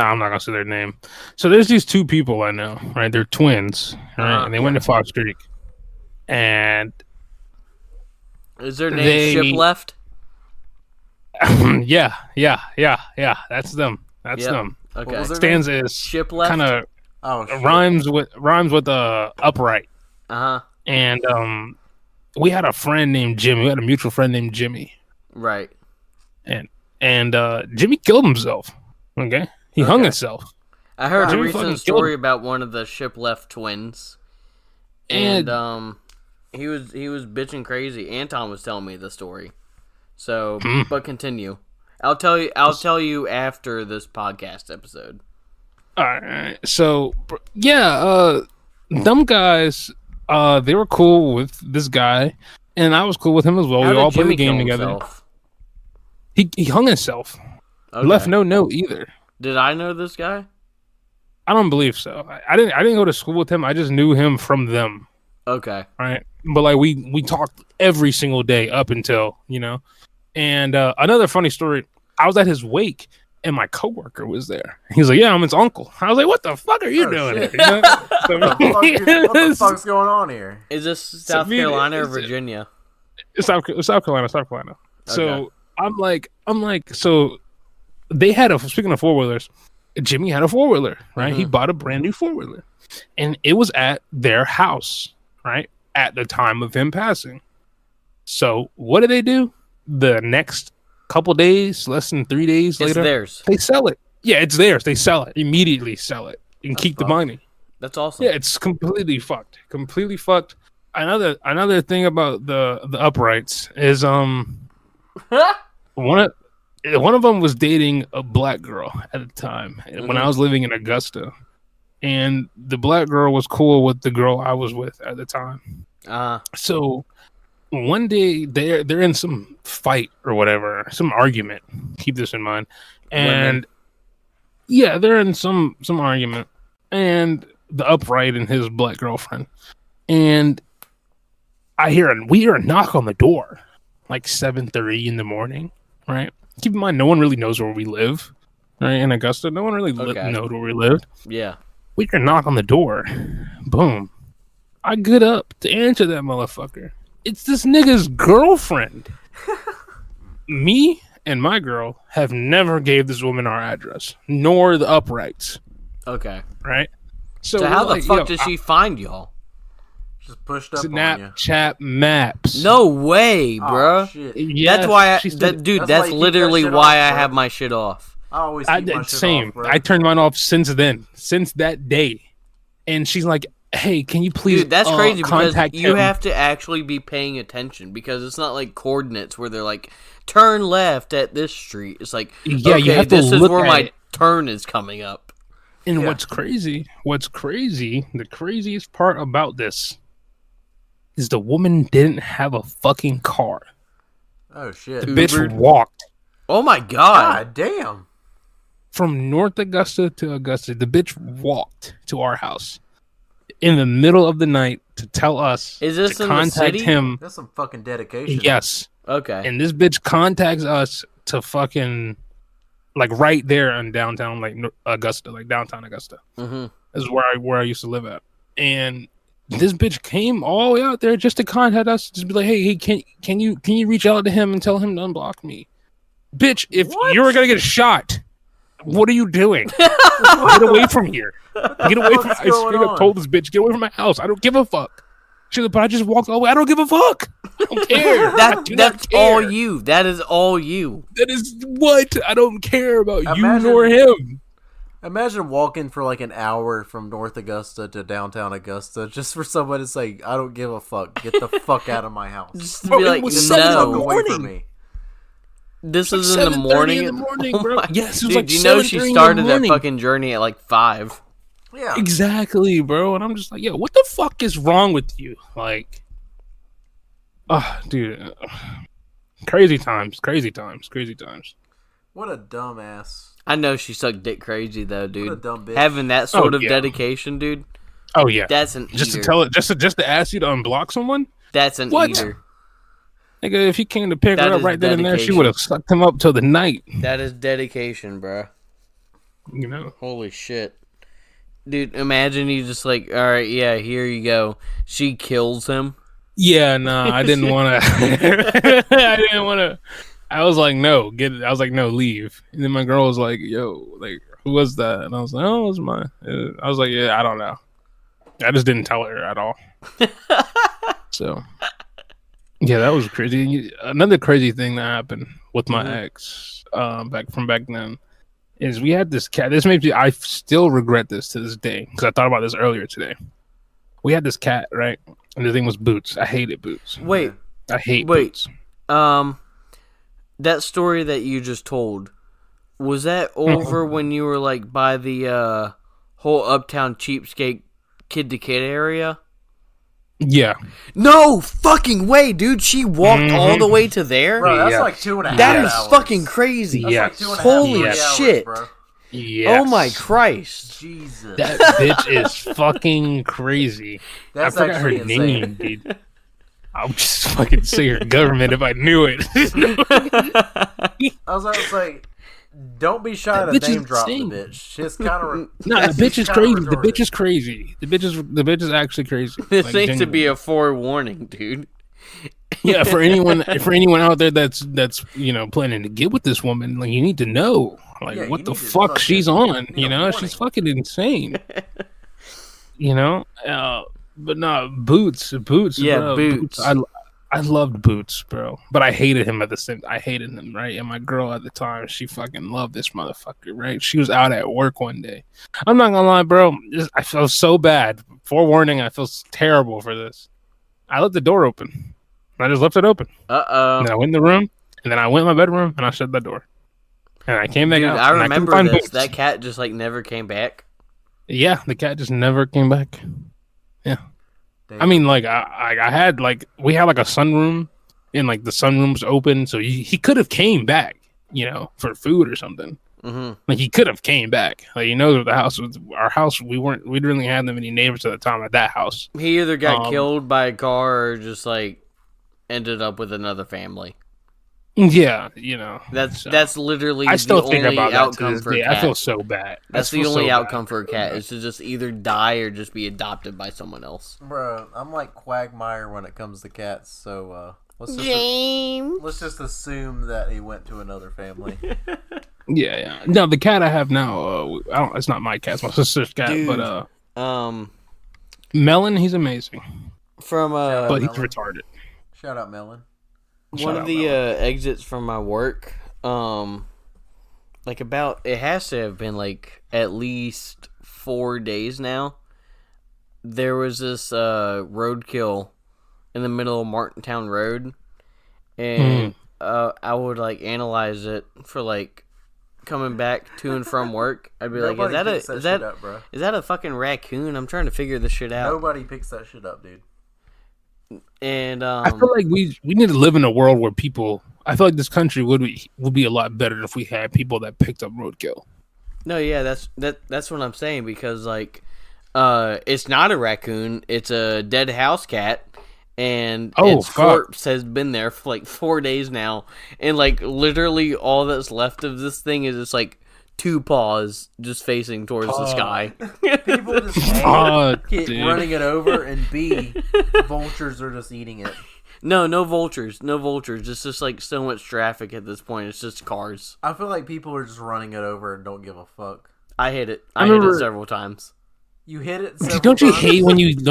I'm not gonna say their name. So there's these two people I know, right? They're twins, right? And they went to Fox Creek. And is their name Ship Left? yeah. That's them. That's them. Okay. Stands as Ship Left. Kind of rhymes with upright. And we had a friend named Jimmy. We had a mutual friend named Jimmy. Right. And Jimmy killed himself. Okay. He hung himself. I heard a recent story about one of the Ship Left twins, and he was bitching crazy. Anton was telling me the story, so but continue. I'll tell you after this podcast episode. All right. So them guys, they were cool with this guy, and I was cool with him as well. We all played the game together. He hung himself. Okay. Left no note either. Did I know this guy? I don't believe so. I didn't go to school with him. I just knew him from them. Okay. Right. But like we talked every single day up until, And another funny story, I was at his wake and my coworker was there. He's like, "Yeah, I'm his uncle." I was like, "What the fuck are you doing here?" What the fuck's going on here? Is this South Carolina or Virginia? South Carolina. Okay. So I'm like, so they had speaking of four-wheelers, Jimmy had a four-wheeler, right? He bought a brand new four-wheeler, and it was at their house, right? At the time of him passing. So what do they do? The next couple days, less than 3 days later, theirs. They sell it. Yeah, it's theirs. They sell it. Immediately sell it and keep the money. That's awesome. Yeah, it's completely fucked. Completely fucked. Another thing about the uprights is one of them was dating a black girl at the time when I was living in Augusta, and the black girl was cool with the girl I was with at the time. So one day they're in some fight or whatever, some argument. Keep this in mind. And they're in some argument, and the upright and his black girlfriend, and we hear a knock on the door, like 7:30 in the morning, right? Keep in mind, no one really knows where we live, right? In Augusta, no one really knows where we lived. Yeah. We hear a knock on the door. Boom. I get up to answer that motherfucker. It's this nigga's girlfriend. Me and my girl have never gave this woman our address, nor the uprights. Okay. Right? So how the fuck did she find y'all? Just pushed up Snapchat maps. No way, bro. Yes, that's why that's literally why I have my shit off. I always keep my shit off, bro. I turned mine off since that day. And she's like, "Hey, can you please that's crazy because you him? have to actually be paying attention because it's not like coordinates where they're like turn left at this street. It's like you have to this is look where at my turn is coming up. And what's crazy, the craziest part about this is the woman didn't have a fucking car. Oh shit. The bitch walked. Oh my god. God damn. From North Augusta to Augusta, the bitch walked to our house in the middle of the night to tell us is this to in contact the city? him. That's some fucking dedication. Yes. Okay. And this bitch contacts us to fucking like right there in downtown, like Augusta, like downtown Augusta. Mm-hmm. This is where I used to live at. And this bitch came all the way out there just to contact us, just be like, hey, can you reach out to him and tell him to unblock me? Bitch, if you're gonna get shot, what are you doing? Get away from here. Get away from I straight up told this bitch, get away from my house. I don't give a fuck. She's like, but I just walked away. I don't give a fuck. I don't care. That's all you. That is all you. That is what? I don't care about you nor him. Imagine walking for like an hour from North Augusta to downtown Augusta just for somebody to say, I don't give a fuck. Get the fuck out of my house. Just to be like, no. Away from me. This is in the morning. Bro. Yes, it was like you know she started that fucking journey at like 5. Yeah, exactly, bro. And I'm just like, yo, what the fuck is wrong with you? Like, dude, crazy times. What a dumbass. I know she sucked dick crazy though, dude. What a dumb bitch. Having that sort of dedication, dude. Oh yeah, That's an just eater. to tell it, just to ask you to unblock someone. That's an What? eater. Nigga, if he came to pick That her up is right then and there, she dedication. would have sucked him up till the night. That is dedication, bro. You know? Holy shit. Dude, imagine you just like, all right, yeah, here you go. She kills him. Yeah, nah, I didn't want to. I didn't want to. I was like, no, get it. I was like, no, leave. And then my girl was like, yo, like, who was that? And I was like, oh, it was mine. I was like, yeah, I don't know. I just didn't tell her at all. So, yeah, that was crazy. Another crazy thing that happened with my ex, back then, is we had this cat. This makes me. I still regret this to this day because I thought about this earlier today. We had this cat, right? And the thing was Boots. I hated Boots. Wait. I hate Boots. That story that you just told, was that over when you were like by the whole Uptown Cheapskate kid to kid area? Yeah. No fucking way, dude. She walked all the way to there? Bro, that's Yeah. like 2.5 hours. That is fucking crazy. That's like Yes. 2.5 Holy hours, shit. bro. Yes. Oh my Christ. Jesus. That bitch is fucking crazy. That's I forgot her actually insane. name, dude. I would just fucking say her government if I knew it. I was like, don't be shy That to bitch is name drop the insane. bitch. She's kind of No, the bitch is crazy. The bitch is crazy. The bitch is actually crazy. This Like, needs to be genuinely. a forewarning, dude. Yeah, for anyone out there that's planning to get with this woman, like you need to know, like Yeah, what you the need to fuck fucking she's on. need a You know, warning. she's fucking insane. You know, but no, Boots. Yeah, bro, Boots. I loved Boots, bro, but I hated him at the same. I hated him, right? And my girl at the time, she fucking loved this motherfucker, right? She was out at work one day. I'm not gonna lie, bro. I felt so bad. Forewarning, I feel terrible for this. I left the door open. I just left it open. Uh-oh. And then I went in the room, and then I went in my bedroom, and I shut the door. And I came back Dude, out. I and remember couldn't find this. Boots. That cat just like never came back. Yeah, the cat just never came back. Yeah. I mean, like, I had, like, we had, like, a sunroom, and, like, the sunroom's open, so he could have came back, for food or something. Mm-hmm. Like, he could have came back. Like, he knows what the house was. Our house, we didn't really have that many neighbors at the time at that house. He either got killed by a car or just like ended up with another family. Yeah, That's literally I still the think only about that to outcome this for a day. cat. I feel so bad. That's the only outcome for a cat is to just either die or just be adopted by someone else. Bro, I'm like Quagmire when it comes to cats, so let's just assume that he went to another family. Yeah. No, the cat I have now, it's not my cat, it's my sister's cat, Dude, but Melon, he's amazing. From But he's Melon. retarded. Shout out Melon. one of the exits from my work, like it has to have been like at least 4 days now. There was this roadkill in the middle of Martintown Road, and I would like analyze it for like coming back to and from work. I'd be Nobody like, picks that is shit up, bro. that a fucking raccoon? I'm trying to figure this shit out. Nobody picks that shit up, dude. And I feel like we need to live in a world where people. I feel like this country would be a lot better if we had people that picked up roadkill. no, yeah, that's what I'm saying, because like it's not a raccoon, it's a dead house cat, and its corpse has been there for like 4 days now, and like literally all that's left of this thing is just like two paws just facing towards the sky. People just keep dude. running it over, and B, vultures are just eating it. No vultures. It's just like so much traffic at this point. It's just cars. I feel like people are just running it over and don't give a fuck. I hit it. I I hit remember- it several times. You hit it. Don't you several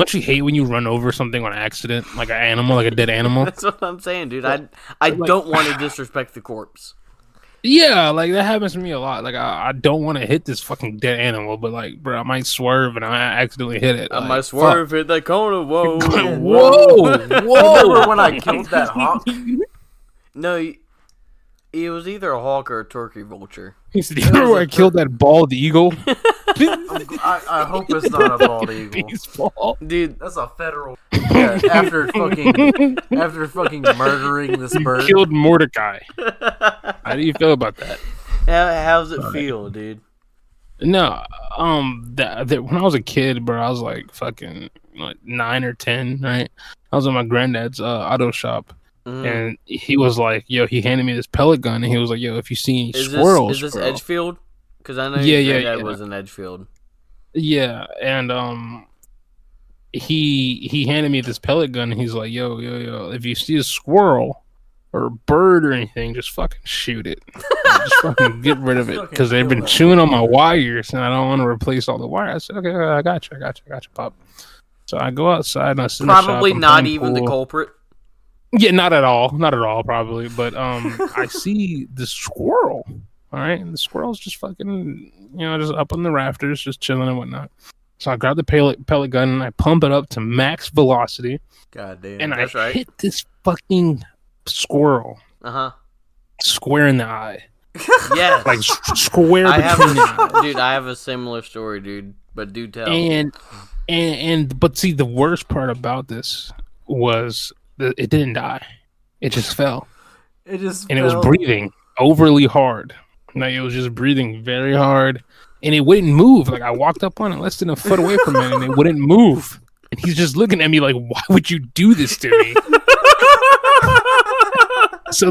times? hate when you run over something on accident, like an animal, like a dead animal? That's what I'm saying, dude. I don't want to disrespect the corpse. Yeah, like that happens to me a lot. Like I don't want to hit this fucking dead animal, but like, bro, I might swerve and I accidentally hit it. I Like, might swerve, hit that corner. Whoa, whoa, Remember when I killed that hawk? No, it was either a hawk or a turkey vulture. He said, "You remember where I killed that bald eagle?" I hope it's not a bald eagle. Baseball. Dude, That's a federal. Yeah, after fucking murdering this You bird. killed Mordecai. How do you feel about that? how's it feel, dude? No, that when I was a kid, bro, I was like fucking like 9 or 10, right? I was at my granddad's auto shop, Mhm. and he was like, "Yo," he handed me this pellet gun, and he was like, "Yo, if you see any Is this squirrels, bro." Edgefield? Because I know Yeah, your yeah, granddad yeah, was in Edgefield. yeah, and he handed me this pellet gun, and he's like, "Yo, yo, yo, if you see a squirrel or a bird or anything, just fucking shoot it. Just fucking get rid of it Fucking because they've kill been that chewing on my wires, and I don't want to replace all the wires." I said, "Okay, I got you, Pop." So I go outside and I sit in the shop. Probably I'm not playing even the pool. culprit. Yeah, not at all, probably. But I see this squirrel. All right, and the squirrel's just fucking, just up on the rafters, just chilling and whatnot. So I grab the pellet gun and I pump it up to max velocity, God damn. and That's I right. hit this fucking squirrel Uh-huh. square in the eye, Yes. like square I have between the eyes. a, dude, I have a similar story, dude. But do tell. And but see, the worst part about this was that it didn't die; it just fell. It just And it was fell. breathing overly hard. Like it was just breathing very hard, and it wouldn't move. Like I walked up on it less than a foot away from it, and it wouldn't move. And he's just looking at me like, "Why would you do this to me?" So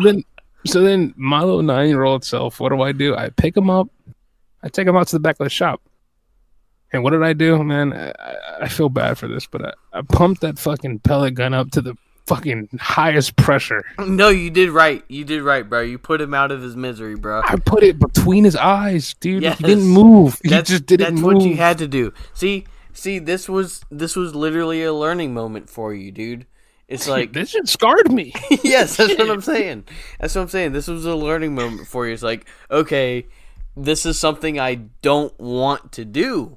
then, my little 9-year-old self, what do? I pick him up, I take him out to the back of the shop, and what did I do, man? I feel bad for this, but I pumped that fucking pellet gun up to the fucking highest pressure. No, you did right. You did right, bro. You put him out of his misery, bro. I put it between his eyes, dude. Yes. He didn't move. He That's, just didn't that's move. what you had to do. See, this was literally a learning moment for you, dude. It's like, This shit scarred me. yes, that's what I'm saying. That's what I'm saying. This was a learning moment for you. It's like, okay, this is something I don't want to do.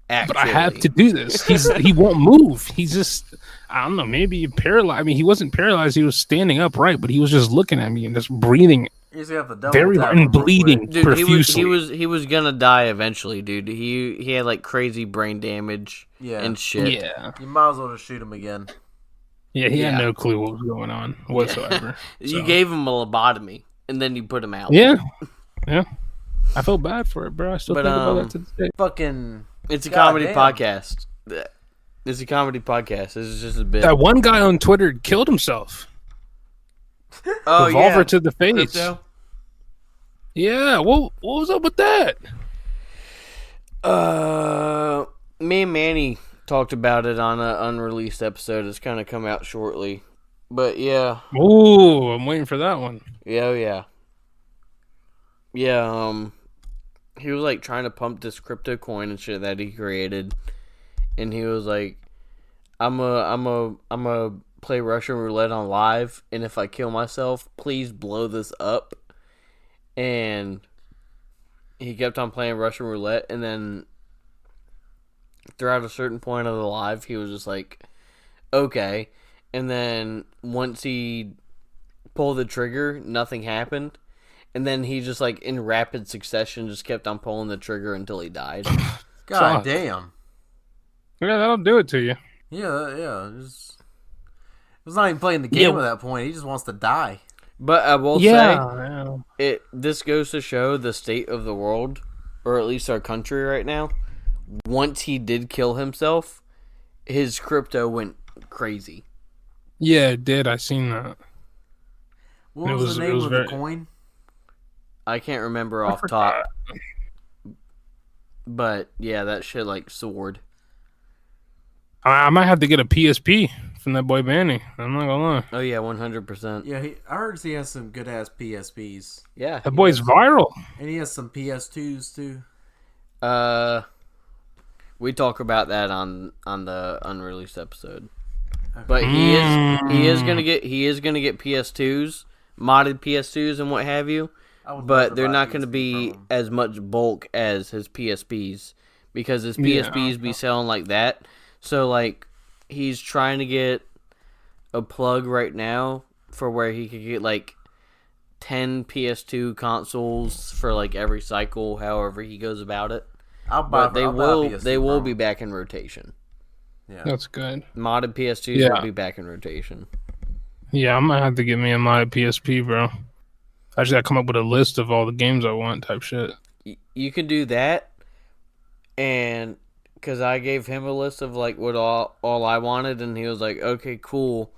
Actually. But I have to do this. He won't move. He's just, I don't know, maybe paralyzed. I mean, he wasn't paralyzed. He was standing upright, but he was just looking at me and just breathing You just have to double very tap hard him and real bleeding quick. Dude, profusely. he was gonna die eventually, dude. He had like crazy brain damage Yeah. and shit. Yeah. You might as well just shoot him again. Yeah, he Yeah. had no clue what was going on whatsoever. You So. gave him a lobotomy and then you put him out. Yeah. Yeah. I felt bad for it, bro. I still But, think about that to this day. Fucking. It's a God comedy damn. podcast. It's a comedy podcast. This is just a bit. That one guy on Twitter killed himself. Oh Revolver yeah, to the face. Crypto? Yeah, what was up with that? Me and Manny talked about it on an unreleased episode. It's kind of come out shortly, but yeah, Ooh, I'm waiting for that one. yeah. He was like trying to pump this crypto coin and shit that he created, and he was like, I'm a play Russian roulette on live, and if I kill myself, please blow this up." And he kept on playing Russian roulette, and then throughout a certain point of the live, he was just like, okay. And then once he pulled the trigger, nothing happened. And then he just like in rapid succession just kept on pulling the trigger until he died. God Fuck. damn. Yeah, that'll do it to you. Yeah. Just, he was not even playing the game Yeah. at that point. He just wants to die. But I will Yeah. say, this goes to show the state of the world, or at least our country right now. Once he did kill himself, his crypto went crazy. Yeah, it did. I seen that. What It was, was- the it name was of very- the coin? I can't remember off forgot. top. But yeah, that shit like soared. I might have to get a PSP from that boy Banny. I'm not gonna lie. Oh yeah, 100%. Yeah, I heard he has some good ass PSPs. Yeah. That boy's viral. And he has some PS2s too. We talk about that on the unreleased episode. But he is gonna get PS2s, modded PS2s and what have you. I would love But to they're buy not a going to PSP be from him. as much bulk as his PSPs because his Yeah. PSPs be selling like that. So like he's trying to get a plug right now for where he could get like 10 PS2 consoles for like every cycle, however he goes about it. I'll buy. But they I'll buy a will PS2 be from him. back in rotation. Yeah. That's good. Modded PS2s Yeah. will be back in rotation. Yeah, I might have to get me a my PSP, bro. I just gotta come up with a list of all the games I want, type shit. You can do that, and because I gave him a list of like what all I wanted, and he was like, okay, cool.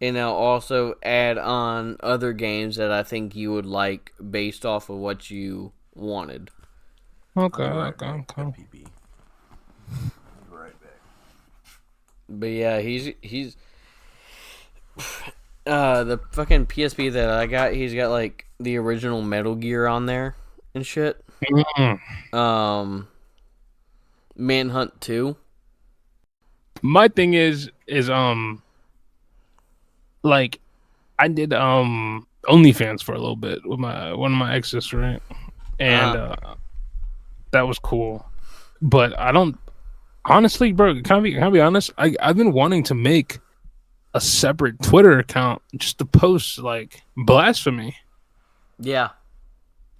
And I'll also add on other games that I think you would like based off of what you wanted. Okay. PB. Right back. But yeah, he's the fucking PSP that I got. He's got like the original Metal Gear on there and shit. Manhunt 2. My thing is like I did OnlyFans for a little bit with one of my exes, right? And that was cool. But I don't honestly, bro, can I be honest? I've been wanting to make a separate Twitter account just to post like blasphemy. Yeah.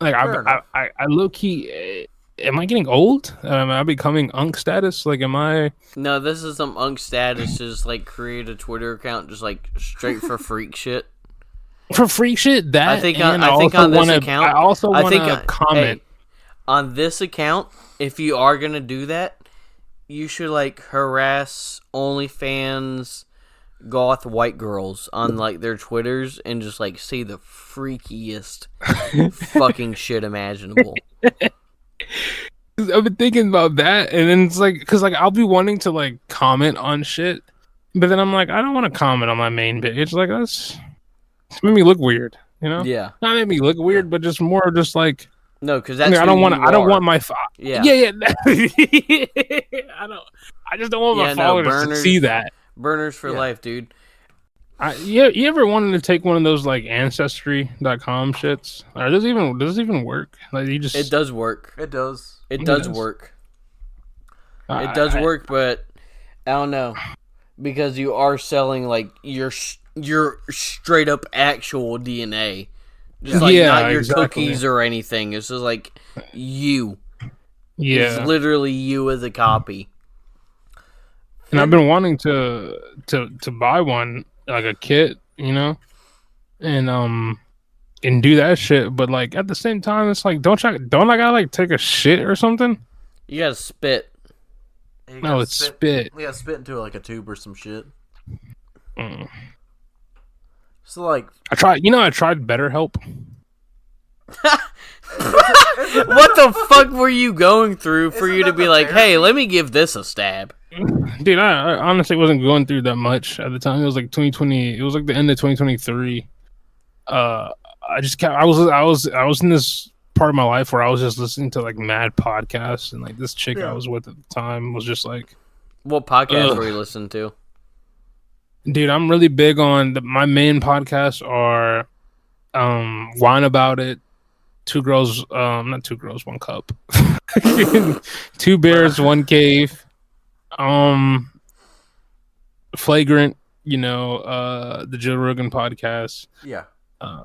Like I low key am I getting old? Am I becoming unk status? Like am I No, this is some unk status. Just like create a Twitter account, just like straight for freak shit. for freak shit? That I think on this account, I also want to comment. Hey, on this account, if you are gonna do that, you should like harass OnlyFans goth white girls on like their Twitters and just like say the freakiest fucking shit imaginable. I've been thinking about that, and then it's like, because like I'll be wanting to like comment on shit, but then I'm like, I don't want to comment on my main page. Like it's made me look weird, you know? Yeah. Not made me look weird, but just more just like No, because that's I don't want my yeah. I just don't want my followers to see that. Burners for life, dude. You ever wanted to take one of those like ancestry.com shits? Or does it even work? Like you just It does work. It does. It does work. It does work, but I don't know, because you are selling like your straight up actual DNA, just like not your cookies or anything. It's just like you. Yeah, it's literally you as a copy. And I've been wanting to buy one, like a kit, you know, and do that shit. But like at the same time, it's like don't I gotta like take a shit or something? You gotta spit. No, it's spit. Yeah, spit into like a tube or some shit. So like I tried BetterHelp. What the fuck were you going through for you to be like, hey, let me give this a stab? Dude, I honestly wasn't going through that much at the time. It was like 2020. It was like the end of 2023. I was in this part of my life where I was just listening to like mad podcasts, and like this chick I was with at the time was just like, what podcast were you listening to? Dude, I'm really big on my main podcasts are Wine About It, not Two Girls, One Cup. Two Bears, One Cave. Flagrant, the Joe Rogan podcast. Yeah.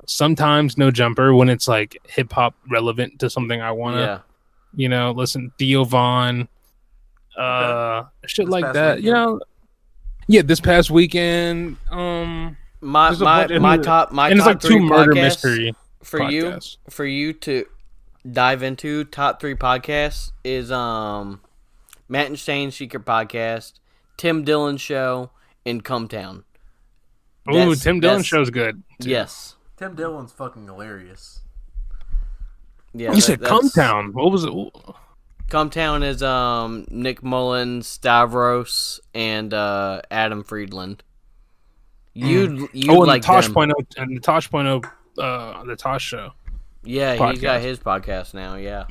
Sometimes No Jumper when it's like hip hop relevant to something I wanna listen. Theo Vaughn, shit like that. Weekend. Yeah, this past weekend. My top and it's like three two murder podcasts mystery for you to dive into. Top 3 podcasts is Matt and Shane's Secret Podcast, Tim Dillon Show, and Cumtown. Ooh, Tim Dillon Show's good too. Yes, Tim Dillon's fucking hilarious. Yeah, you said Cumtown. What was it? Cumtown is Nick Mullins, Stavros, and Adam Friedland. You'd like the Tosh them. And the Tosh.0, the Tosh Show. Yeah, podcast. He's got his podcast now. Yeah,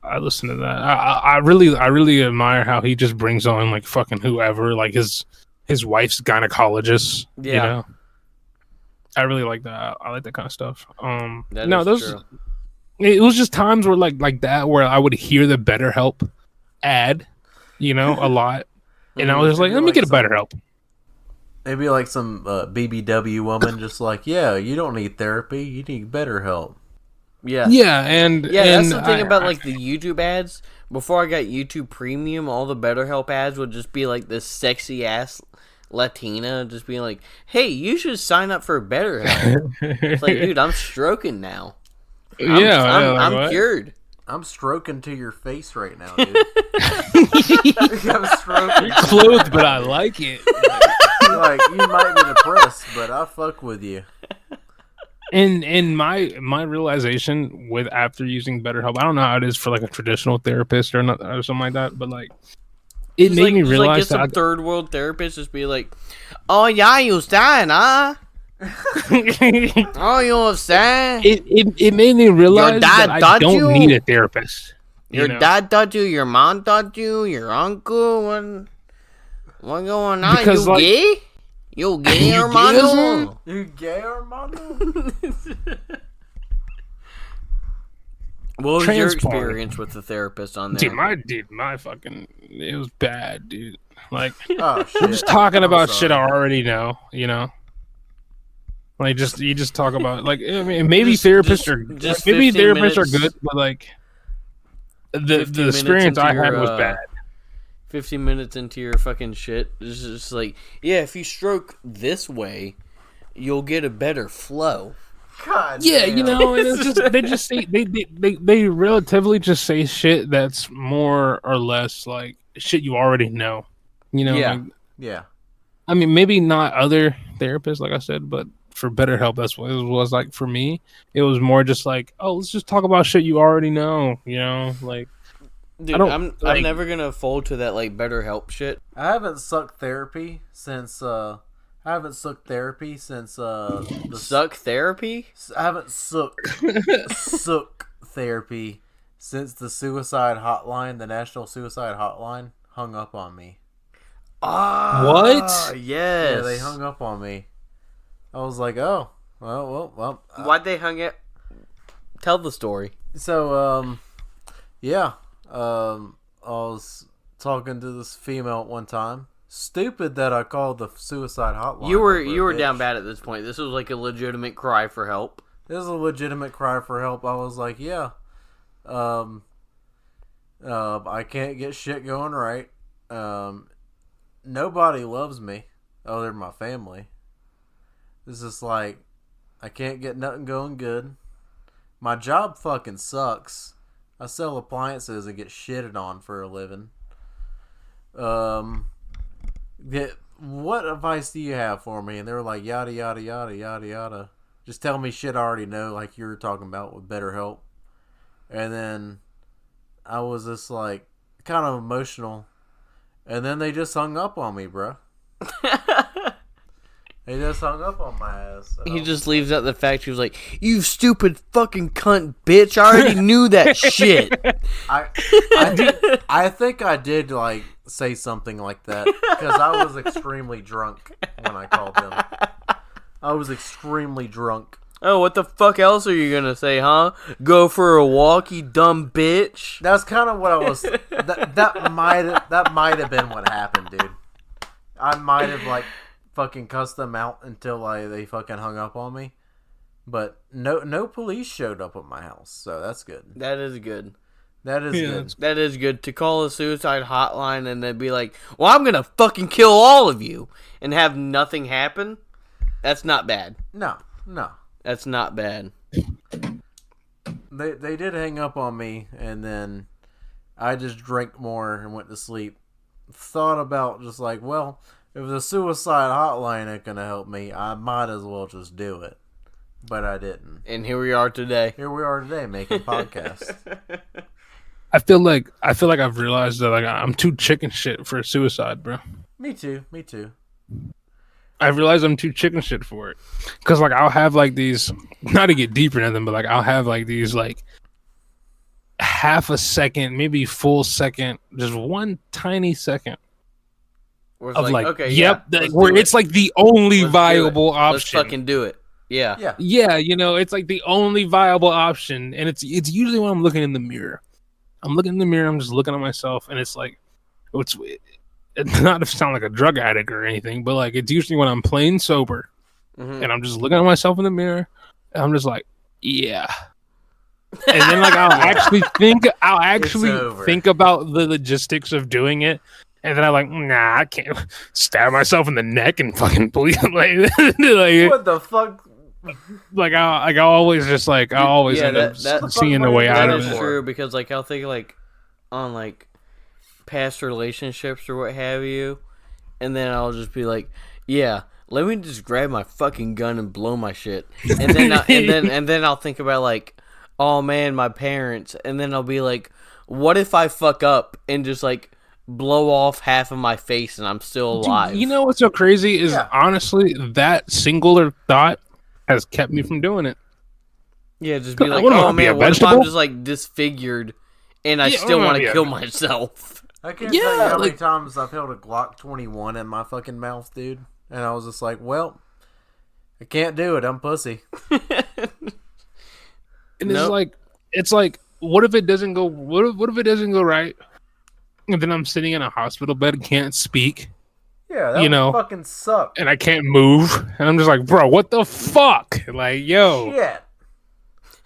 I listen to that. I really admire how he just brings on like fucking whoever, like his wife's gynecologist. Yeah, I really like that. I like that kind of stuff. True. It was just times where like that where I would hear the BetterHelp ad, a lot, and I was just like, let me get a BetterHelp. Maybe like some BBW woman, just like, yeah, you don't need therapy, you need BetterHelp. Yeah, and that's the thing about like the YouTube ads. Before I got YouTube Premium, all the BetterHelp ads would just be like this sexy ass Latina, just being like, "Hey, you should sign up for BetterHelp." It's like, dude, I'm stroking now. I'm cured. I'm stroking to your face right now, dude. I'm stroking. You're clothed, but I like it. Like, you might be depressed, but I fuck with you. And my realization with after using BetterHelp, I don't know how it is for like a traditional therapist or something like that, but like it Just made like, me just realize like get some that third world therapist just be like, "Oh yeah, you stand, huh? Oh, you understand? it made me realize dad that I taught don't you? need a therapist. Your dad taught you, your mom taught you, your uncle. What going on? Because, you like- gay? You gay, You hermano? You gay, Armando? What was your Transport. experience with the therapist on there? My fucking, it was bad, dude. Like, Oh, shit. we're just talking I'm about sorry. shit I already know, you know? Like, you just talk about, like, I mean, maybe therapists just maybe 15 therapists minutes. are good, but, like, the 15 minutes experience I into had your, was bad. 15 minutes into your fucking shit, it's just like, yeah, if you stroke this way, you'll get a better flow. God Yeah, damn. you know, and it's just, they just say, they relatively just say shit that's more or less, like, shit you already know. You know, Yeah. like, Yeah. I mean, maybe not other therapists, like I said, but for BetterHelp, that's what it was like for me. It was more just like, oh, let's just talk about shit you already know, you know? Like, Dude, I'm never gonna fold to that, like, BetterHelp shit. I haven't sucked therapy since, the Suck therapy? I haven't suck therapy since the suicide hotline, the National Suicide Hotline, hung up on me. Ah, What? Yes. Yeah, they hung up on me. I was like, oh, well. Why'd they hung it? Tell the story. So, yeah, I was talking to this female at one time. Stupid that I called the suicide hotline. You were over a down bitch. bad at this point. This was like a legitimate cry for help. This is a legitimate cry for help. I was like, yeah, I can't get shit going right. Nobody loves me other than my family. This is like, I can't get nothing going good. My job fucking sucks. I sell appliances and get shitted on for a living. What advice do you have for me? And they were like, yada, yada, yada, yada, yada. Just tell me shit I already know, like you were talking about with BetterHelp. And then I was just like, kind of emotional. And then they just hung up on me, bro. They just hung up on my ass. He just leaves out the fact she was like, "You stupid fucking cunt bitch, I already knew that shit." I think I did like say something like that because I was extremely drunk when I called them. I was extremely drunk. Oh, what the fuck else are you gonna say, huh? Go for a walk, you dumb bitch. That's kind of what I was. That might have been what happened, dude. I might have like fucking cussed them out until they fucking hung up on me. But no police showed up at my house, so that's good. That is good. That is good. That is good. To call a suicide hotline and then be like, "Well, I'm gonna fucking kill all of you," and have nothing happen. That's not bad. No. That's not bad. They did hang up on me, and then I just drank more and went to sleep. Thought about just like, well, if the suicide hotline ain't gonna help me, I might as well just do it. But I didn't. And here we are today. Here we are today making podcasts. I feel like I've realized that like I'm too chicken shit for suicide, bro. Me too. I realize I'm too chicken shit for it. Cause like I'll have like these, not to get deeper into them, but like I'll have like these like half a second, maybe full second, just one tiny second Where it's of like, okay, yep, yeah, let's where do it's it. like the only Let's do viable it. option. Let's fucking do it. Yeah. Yeah, you know, it's like the only viable option, and it's usually when I'm looking in the mirror. I'm looking in the mirror, I'm just looking at myself, and it's like, it's not to sound like a drug addict or anything, but like it's usually when I'm plain sober, and I'm just looking at myself in the mirror, and I'm just like, yeah. And then like I'll actually think about the logistics of doing it, and then I'm like, nah, I can't stab myself in the neck and fucking bleed. like, What the fuck? Like I always just like I always yeah, end up that- seeing the way out That of is it. true because like I'll think like on like past relationships or what have you, and then I'll just be like, yeah, let me just grab my fucking gun and blow my shit, and then and then I'll think about like, oh man, my parents, and then I'll be like, what if I fuck up and just like blow off half of my face and I'm still alive? Dude, you know what's so crazy is honestly that singular thought has kept me from doing it. Yeah, just be I like, wouldn't oh wanna be a man, what if I'm vegetable? just like disfigured and I Yeah, I still wouldn't want wanna to be a kill vegetable. myself? I can't tell you how many like- times I've held a Glock 21 in my fucking mouth, dude. And I was just like, well, I can't do it. I'm pussy. And Nope. it's like, what if it doesn't go? What if it doesn't go right? And then I'm sitting in a hospital bed, can't speak, Yeah, that You would know. fucking suck. and I can't move, and I'm just like, bro, what the fuck? Like, yo, Shit.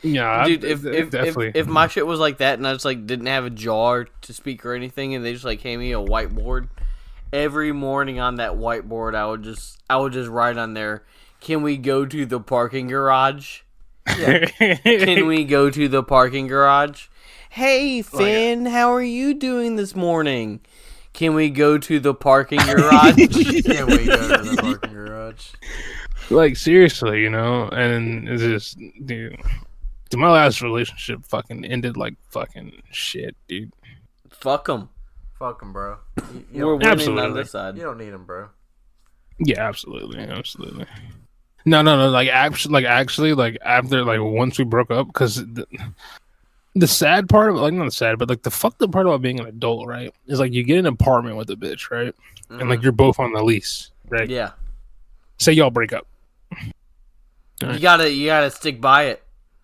yeah, Dude, definitely. if my shit was like that and I just like didn't have a jar to speak or anything, and they just like gave me a whiteboard, every morning on that whiteboard I would just write on there, can we go to the parking garage? Can we go to the parking garage? Hey Finn, how are you doing this morning? Can we go to the parking garage? Can't wait to go to the parking garage. Like seriously, you know, and it's just, dude, my last relationship fucking ended like fucking shit, dude. Fuck them. Fuck 'em, bro. We're You, winning on Absolutely. this side. you don't need them, bro. Yeah, absolutely. No. Like actually, like after, like once we broke up, because the sad part of it, like not the sad, but like the fucked up part about being an adult, right, is like you get an apartment with a bitch, right, and like you're both on the lease, right? Yeah, Say y'all break up. you gotta stick by it.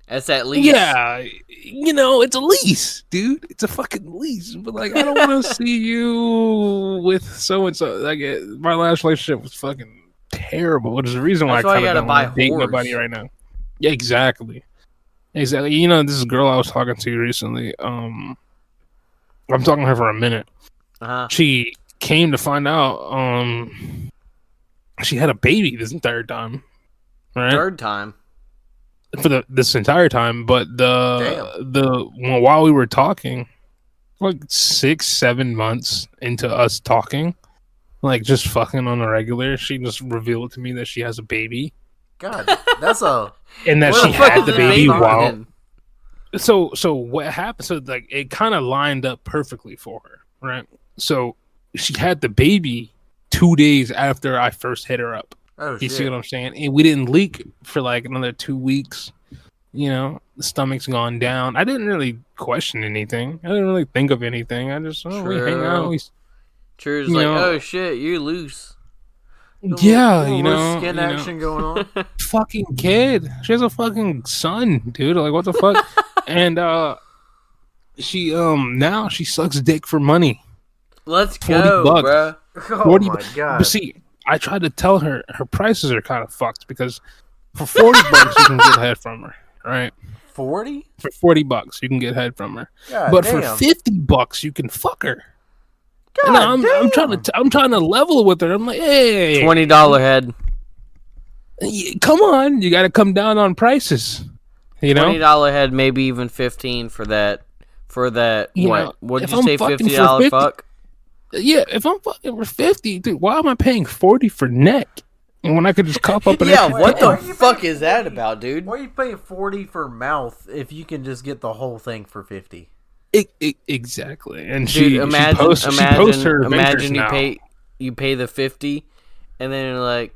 That's at least. Yeah, you know, it's a lease, dude. It's a fucking lease. But like, I don't want to see you with so and so. Like, my last relationship was fucking terrible, which is the reason why That's why I you kind gotta of don't buy want to date whores. nobody right now. Yeah, exactly. You know, this girl I was talking to recently. I'm talking to her for a minute. Uh-huh. She came to find out. She had a baby this entire time. Right. Third time. For this entire time, but while we were talking, like 6-7 months into us talking, like just fucking on the regular, she just revealed to me that she has a baby God, that's a. and that Where she the fuck had is the the baby baby while. then? So what happened? So like it kind of lined up perfectly for her, right? So she had the baby 2 days after I first hit her up. Oh You shit. see what I'm saying? And we didn't leak for like another 2 weeks. You know, the stomach's gone down. I didn't really question anything. I didn't really think of anything. I just, we hang out. True. True's You like, know- oh shit, you're loose. Yeah, Little you loose know. skin you know. action going on. Fucking kid. She has a fucking son, dude. Like, what the fuck? And, she, now she sucks dick for money. Let's 40 go, bucks. bruh. Oh 40 my god. But see, I tried to tell her prices are kind of fucked because for 40 bucks you can get head from her, right? 40? For 40 bucks you can get head from her. God But damn. for 50 bucks you can fuck her. God And I'm trying to level with her. I'm like, hey, $20 head. come on, you got to come down on prices. You know, $20 head, maybe even 15 for that. For that, You what? know, What'd if you I'm say? fucking for $50 50 fuck? yeah. If I'm fucking for 50, dude, why am I paying 40 for neck? And when I could just cop up an Yeah, extra what the Why are you fuck paying is that 40? about, dude? Why are you paying 40 for mouth if you can just get the whole thing for 50? Exactly. And Dude, she imagine, posts her adventures imagine now. you pay the 50, and then you're like,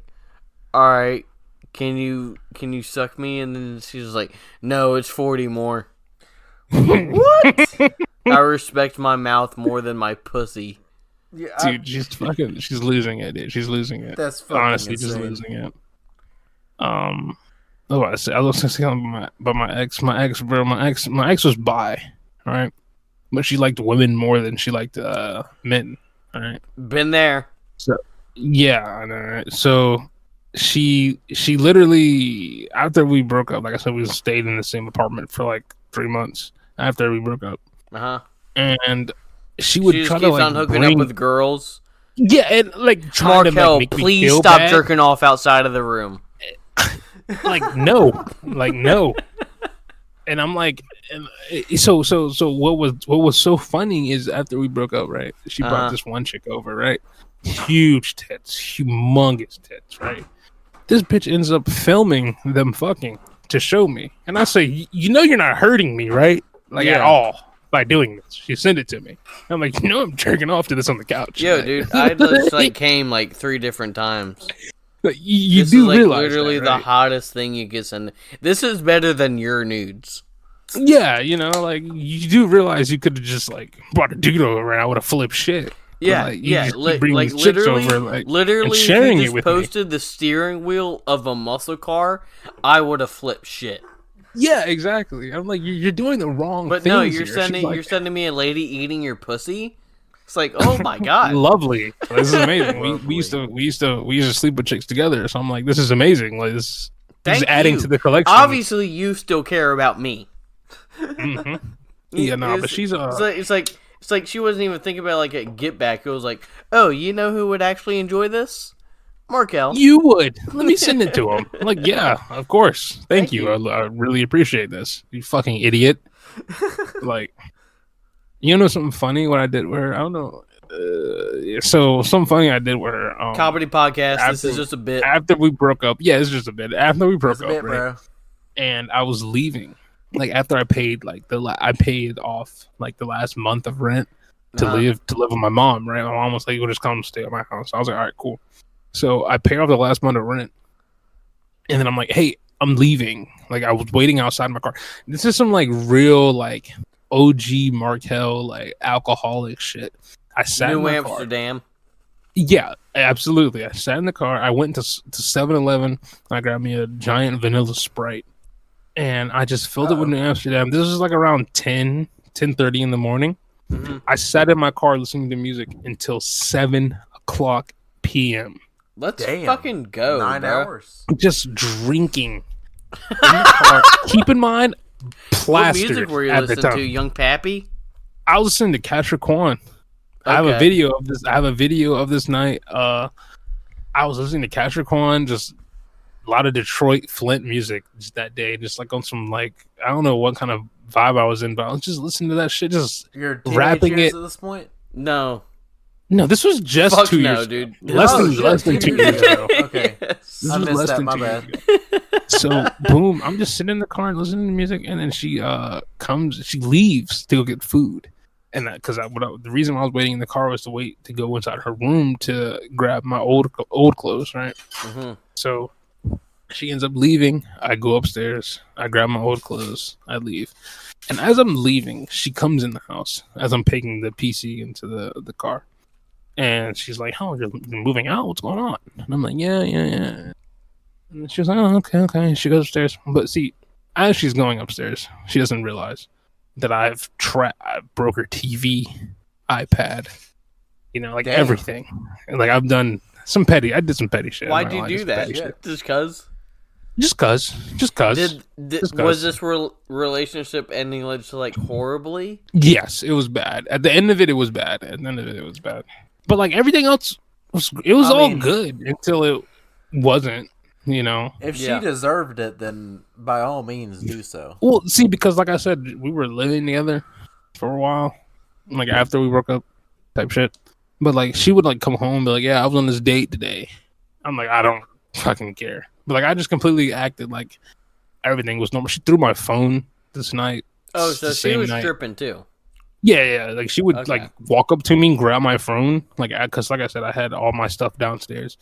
all right, can you suck me? And then she's like, no, it's 40 more. What? I respect my mouth more than my pussy. Yeah, Dude, she's losing it, dude. She's losing it. That's fucking honestly insane. just losing it. Oh, I was saying about my ex. My ex was bi, all right, but she liked women more than she liked men. All right. Been there. Yeah, I know, right? So she literally, after we broke up, like I said, we stayed in the same apartment for like 3 months after we broke up, Uh-huh. and she would She just try keeps to like on hooking bring, up with girls. yeah, and like trying to like Markell, make me please feel stop bad. jerking off outside of the room. Like no. And I'm like, so what was so funny is after we broke up, right? She brought this one chick over, right? Huge tits, humongous tits, right? This bitch ends up filming them fucking to show me, and I say, you know, you're not hurting me, right? Like at all by doing this. She sent it to me. I'm like, you know, I'm jerking off to this on the couch. Yo, dude, I just like came like 3 different times. You this do is like realize literally that, right? the hottest thing you can send. This is better than your nudes. Yeah, you know, like you do realize you could have just like brought a dude over and I would have flipped shit. Yeah, like, yeah, like literally, literally, and sharing if you it with just posted the steering wheel of a muscle car, I would have flipped shit. Yeah, exactly. I'm like, you're doing the wrong. But things no, you're here. sending Like, you're sending me a lady eating your pussy. It's like, oh my god, lovely. This is amazing. we used to sleep with chicks together, so I'm like, this is amazing. Like this is adding to the collection. Obviously, you still care about me. Mm-hmm. Yeah, but she's It's like she wasn't even thinking about like a get back. It was like, oh, you know who would actually enjoy this? Markell. You would. Let me send it to him. I'm like, yeah, of course. Thank you. I really appreciate this. You fucking idiot. Like, you know something funny? What I did where I don't know. So something funny I did where comedy podcast. This is just a bit. After we broke up, yeah, it's just a bit. After we broke up, bit, right? bro. And I was leaving. Like after I paid I paid off like the last month of rent to live with my mom, right? My mom was like, "You'll just come stay at my house." I was like, "All right, cool." So I paid off the last month of rent, and then I'm like, "Hey, I'm leaving." Like I was waiting outside my car. This is some like real like OG Markell like alcoholic shit. I sat in my Amsterdam. car. Yeah, absolutely. I sat in the car. I went to 7-Eleven. I grabbed me a giant vanilla Sprite. And I just filled it with New Amsterdam. This is like around 10:30 in the morning. Mm-hmm. I sat in my car listening to music until 7:00 p.m. Let's fucking go. 9 hours. Just drinking in the car. Keep in mind, plastered. What music were you listening to, Young Pappy? I was listening to Katra Kwan. I have a video of this. I have a video of this night. I was listening to Katra Kwan, just a lot of Detroit Flint music just that day, just like on some like I don't know what kind of vibe I was in, but I was just listening to that shit, just rapping it at this point. No, this was just Fuck 2 no, years, dude. Less than 2 years ago. Okay, I missed that. My bad. So boom, I'm just sitting in the car and listening to music, and then she she leaves to go get food, and because the reason I was waiting in the car was to wait to go inside her room to grab my old clothes, right? Mm-hmm. So she ends up leaving. I go upstairs. I grab my old clothes. I leave. And as I'm leaving, she comes in the house as I'm taking the PC into the car. And she's like, "Oh, you're moving out? What's going on?" And I'm like, yeah. And she was like, "Oh, okay. She goes upstairs. But see, as she's going upstairs, she doesn't realize that I broke her TV, iPad, like everything. Like I did some petty shit. Why'd you do that? Yeah. Just cuz? Just cause. Was this relationship ending like horribly? Yes, it was bad. At the end of it, it was bad. But like everything else, it was all good until it wasn't. If she deserved it, then by all means do so. Well, see, because like I said, we were living together for a while, like after we broke up, type shit. But like she would like come home and be like, "Yeah, I was on this date today." I'm like, I don't fucking care. But like I just completely acted like everything was normal. She threw my phone this night. Oh, so she was stripping too. Yeah. Like she would like walk up to me and grab my phone, like because like I said, I had all my stuff downstairs,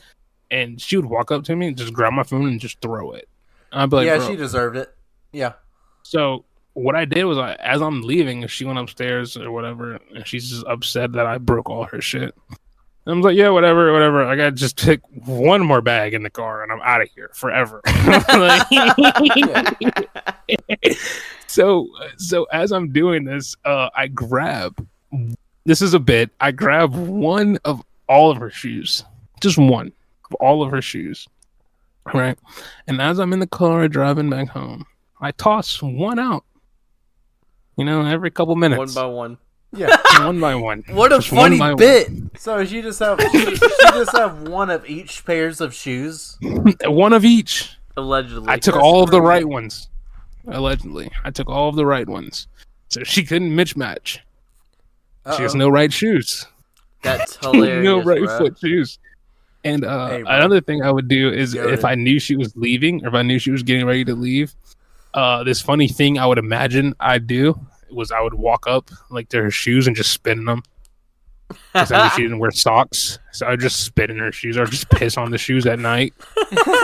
and she would walk up to me and just grab my phone and just throw it. I'd be like, "Yeah, bro." she deserved it. Yeah. So what I did was, as I'm leaving, she went upstairs or whatever, and she's just upset that I broke all her shit. And I was like, "Yeah, whatever. I got to just pick one more bag in the car, and I'm out of here forever." So as I'm doing this, I grab. This is a bit. I grab one of all of her shoes, just one of all of her shoes, right? And as I'm in the car driving back home, I toss one out. Every couple minutes. One by one. Yeah. One by one. What a funny bit. So you just have one of each pairs of shoes? One of each. Allegedly. I took all of the right ones. Allegedly. I took all of the right ones. So she couldn't mismatch. She has no right shoes. That's hilarious. No right bro. foot shoes. And another thing I would do is if I knew she was leaving or if I knew she was getting ready to leave, this funny thing I would imagine I'd do was I would walk up like to her shoes and just spin them. Because I knew she didn't wear socks. So I would just spit in her shoes or just piss on the shoes at night.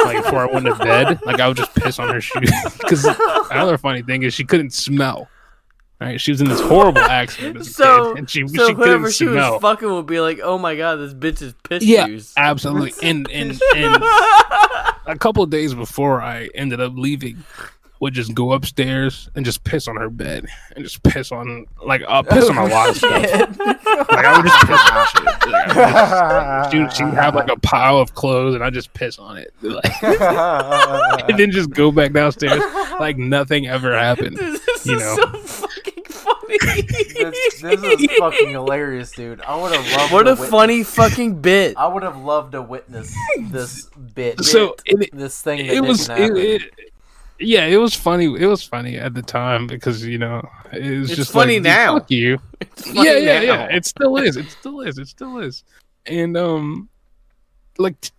Like before I went to bed. Like I would just piss on her shoes. Because another funny thing is she couldn't smell. Right? She was in this horrible accident as a kid. And she whoever couldn't she smell. was fucking would be like, oh my god, this bitch is piss Yeah, shoes. absolutely. And a couple of days before I ended up leaving, would just go upstairs and just piss on her bed and just piss on piss on a lot of stuff. Like I would just piss on shit. She'd have like a pile of clothes and I just piss on it, and then just go back downstairs like nothing ever happened. This is so fucking funny. This is fucking hilarious, dude. I would have loved. What a funny fucking bit. I would have loved to witness this bit. So this thing that it was. didn't happen. Yeah, it was funny. It was funny at the time because it was It's just funny like, now. Fuck you. It's funny now. Yeah. It still is. And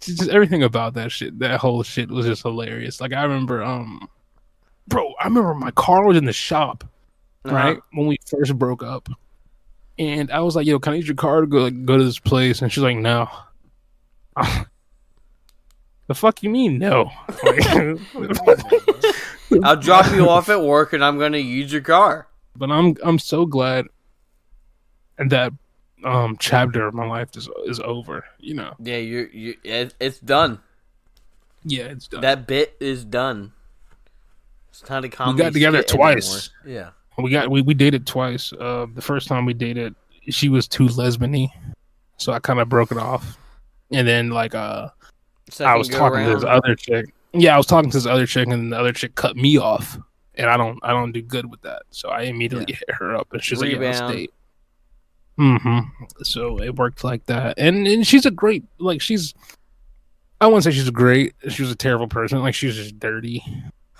just everything about that shit, that whole shit was just hilarious. Like I remember, bro, I remember my car was in the shop, right when we first broke up, and I was like, "Yo, can I use your car to go to this place?" And she's like, "No." The fuck you mean no? I'll drop you off at work and I'm gonna use your car. But I'm so glad that chapter of my life is over. Yeah, it's done. Yeah, it's done. That bit is done. It's not a comedy. We got together twice. Yeah, we dated twice. The first time we dated, she was too lesbian-y, so I kind of broke it off. And then I was talking to this other chick. Yeah, I was talking to this other chick, and the other chick cut me off, and I don't do good with that. So I immediately hit her up, and she's like, "Let's date." So it worked like that, and she's a great I wouldn't say she's great. She was a terrible person. Like she was just dirty,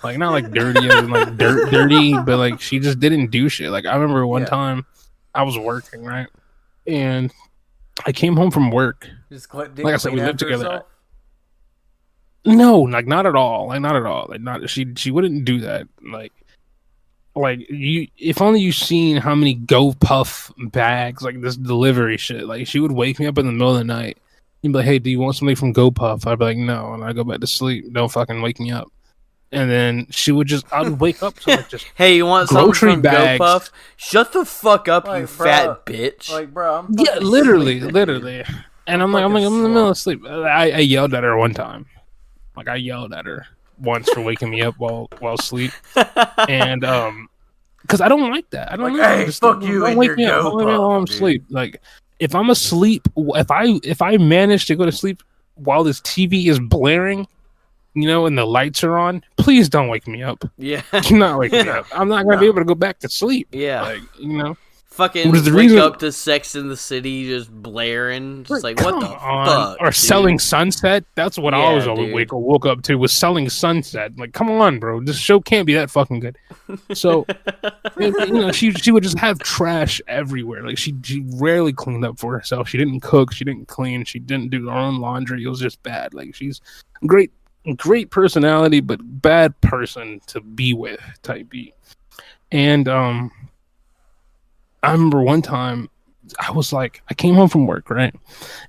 like not like dirty as in like dirty, but like she just didn't do shit. Like I remember one time I was working right, and I came home from work. Like I said, we lived together. Herself? No, like not at all. Like not at all. Like not she wouldn't do that. Like you, if only you seen how many Go Puff bags, like this delivery shit. Like she would wake me up in the middle of the night and be like, "Hey, do you want something from Go Puff?" I'd be like, "No," and I go back to sleep. Don't fucking wake me up. And then I'd wake up to like just hey, you want something grocery from bags. Go Puff? Shut the fuck up, Like, you bro, fat bitch. Like, bro, I'm yeah, fucking literally. And I'm in the fucking middle of sleep. I yelled at her one time. Like I yelled at her once for waking me up while asleep, and because I don't like that. I don't know. Hey, fuck you don't and wake your me up. Go Don't wake me up while I'm Puff, asleep. Like if I'm asleep, if I manage to go to sleep while this TV is blaring, and the lights are on, please don't wake me up. Yeah. Do not wake me up. I'm not gonna be able to go back to sleep. Yeah. Fucking What is the wake reason- up to Sex in the City just blaring. Just like, what the fuck? Or dude? Selling Sunset. That's what I Yeah, always woke up to was Selling Sunset. Like, come on, bro. This show can't be that fucking good. So, she would just have trash everywhere. Like, she rarely cleaned up for herself. She didn't cook. She didn't clean. She didn't do her own laundry. It was just bad. Like, she's great personality, but bad person to be with type B. And, I remember one time I came home from work, right?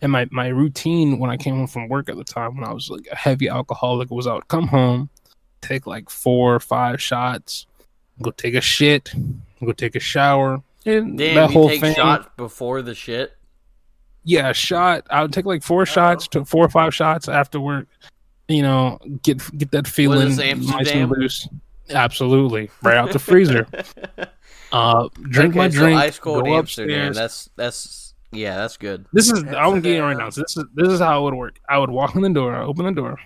And my routine when I came home from work at the time when I was like a heavy alcoholic was I would come home, take like 4 or 5 shots, go take a shit, go take a shower. And Damn, that you whole take thing. shots before the shit? Yeah, a shot. I would take like 4 shots, to 4 or 5 shots after work. Get that feeling this nice Amsterdam? and loose. Absolutely. Right out the freezer. Drink my drink. So ice cold go Amsterdam. upstairs. That's good. This is I'm getting it right now. So this is how it would work. I would walk in the door, open the door,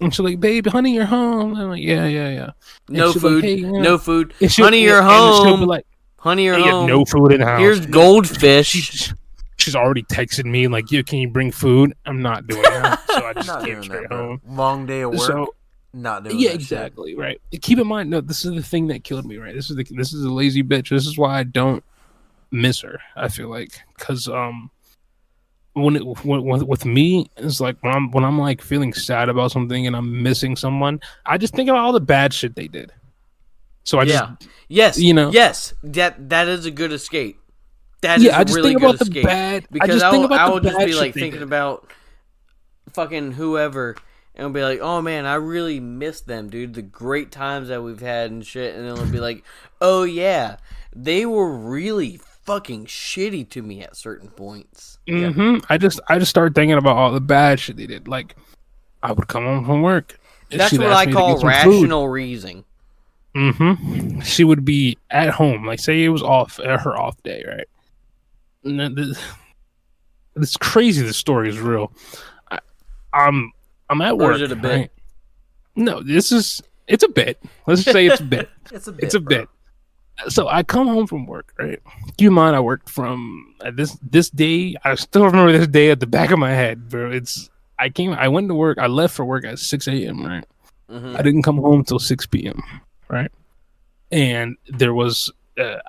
and she's like, "Babe, honey, you're home." And I'm like, "Yeah." No she's food. like, "Hey, No food. And Honey, you're and she'll be home. like, Honey, you're "Hey, you have home. no food in the house." Here's goldfish. She's already texted me like, "Yeah, can you bring food?" I'm not doing that, so I just came straight home. Long day of work. So not doing Yeah, that exactly. Right. Keep in mind, no, this is the thing that killed me. Right. This is a lazy bitch. This is why I don't miss her. I feel like because with me, it's like when I'm like feeling sad about something and I'm missing someone, I just think about all the bad shit they did. So I just yes, you know yes, that is a good escape. That is yeah, I a just really think good about the escape bad. I because just think about I will the just bad be shit like they thinking did. about fucking whoever and I'll be like, oh man, I really miss them, dude. The great times that we've had and shit, and then it'll be like, oh yeah, they were really fucking shitty to me at certain points. Mm-hmm. I just started thinking about all the bad shit they did. Like I would come home from work. And That's she'd what ask I me to call get some food. rational reasoning. Mm-hmm. She would be at home, like say it was her off day, right? And then it's crazy. The story is real. I, I'm at Or work, is it a bit? right? No, it's a bit. Let's just say it's a bit. It's a bit. It's a bit. So I come home from work, right? Do you mind? I worked from this day. I still remember this day at the back of my head, bro. I went to work. I left for work at 6 a.m. Right? Mm-hmm. I didn't come home till 6 p.m. Right? And there was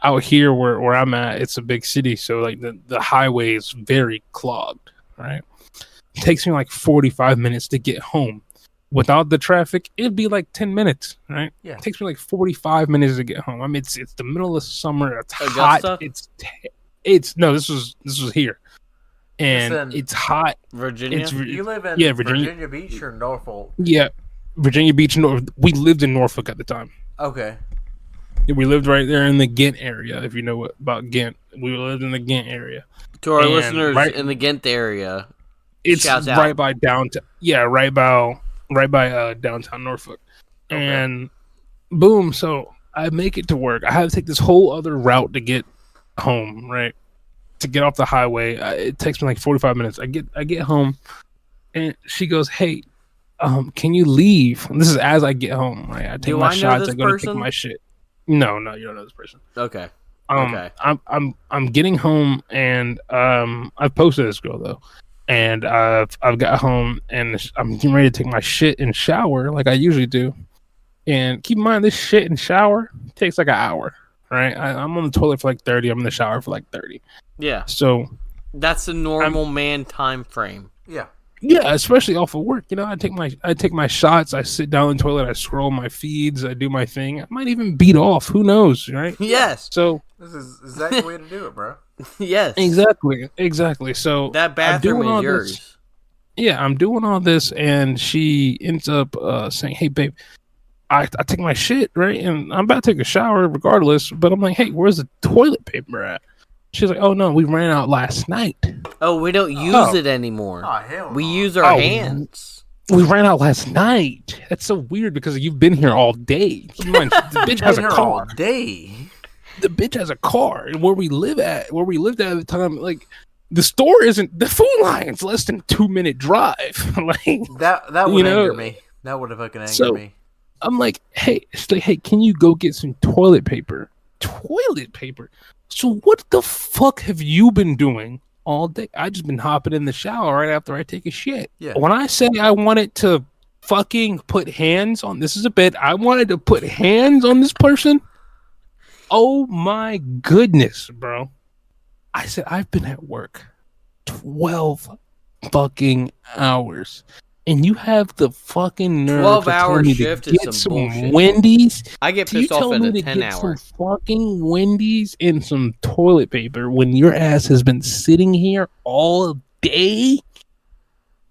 out here where I'm at. It's a big city, so like the highway is very clogged. Right? It takes me like 45 minutes to get home. Without the traffic, it'd be like 10 minutes, right? Yeah. It takes me like 45 minutes to get home. I mean, it's the middle of summer. It's Augusta? hot. It's no, this was here, and Listen, it's hot. Virginia? You live in Virginia Beach or Norfolk? Yeah, Virginia Beach. We lived in Norfolk at the time. Okay. We lived right there in the Ghent area. If you know about Ghent, we lived in the Ghent area. To our And listeners in the Ghent area, it's shouts out. right by downtown. Yeah, right by downtown Norfolk. Okay. And boom, so I make it to work. I have to take this whole other route to get home, right? To get off the highway. It takes me like 45 minutes. I get home and she goes, "Hey, can you leave?" And this is as I get home, right? I take Do my I know shots, this I go to person? take my shit. No, you don't know this person. Okay. Okay. Okay. I'm getting home and I've posted this girl though. And I've got home and I'm getting ready to take my shit and shower like I usually do. And keep in mind, this shit and shower takes like an hour, right? I'm on the toilet for like 30. I'm in the shower for like 30. Yeah. So That's the normal man time frame. Yeah. yeah, especially off of work. You know, I take my shots. I sit down in the toilet. I scroll my feeds. I do my thing. I might even beat off. Who knows, right? Yes. So This is exactly the way to do it, bro. Yes. exactly. So That I'm bathroom doing all is yours. this. Yeah, I'm doing all this, and she ends up saying, "Hey, babe, I take my shit, right? And I'm about to take a shower regardless, but I'm like, hey, where's the toilet paper at?" She's like, "Oh, no, we ran out last night. Oh, we don't use it anymore. Oh, hell We no. use our hands. We ran out last night." That's so weird because you've been here all day. Keep in mind, the bitch has a Been here all car. day. The bitch has a car. And where we lived at the time, like, the store isn't, the food line's less than 2-minute drive. Like, That would anger me. That would have fucking angered me. I'm like, hey, she's like, hey, can you go get some toilet paper? Toilet paper? So what the fuck have you been doing all day? I just been hopping in the shower right after I take a shit. Yeah. When I say I wanted to fucking put hands on, this is a bit, I wanted to put hands on this person. Oh my goodness, bro. I said, I've been at work 12 fucking hours. And you have the fucking nerve 12-hour to tell me shift to is get some bullshit. Wendy's. I get Do you pissed off tell at me a to 10 get some hour. fucking Wendy's and some toilet paper when your ass has been sitting here all day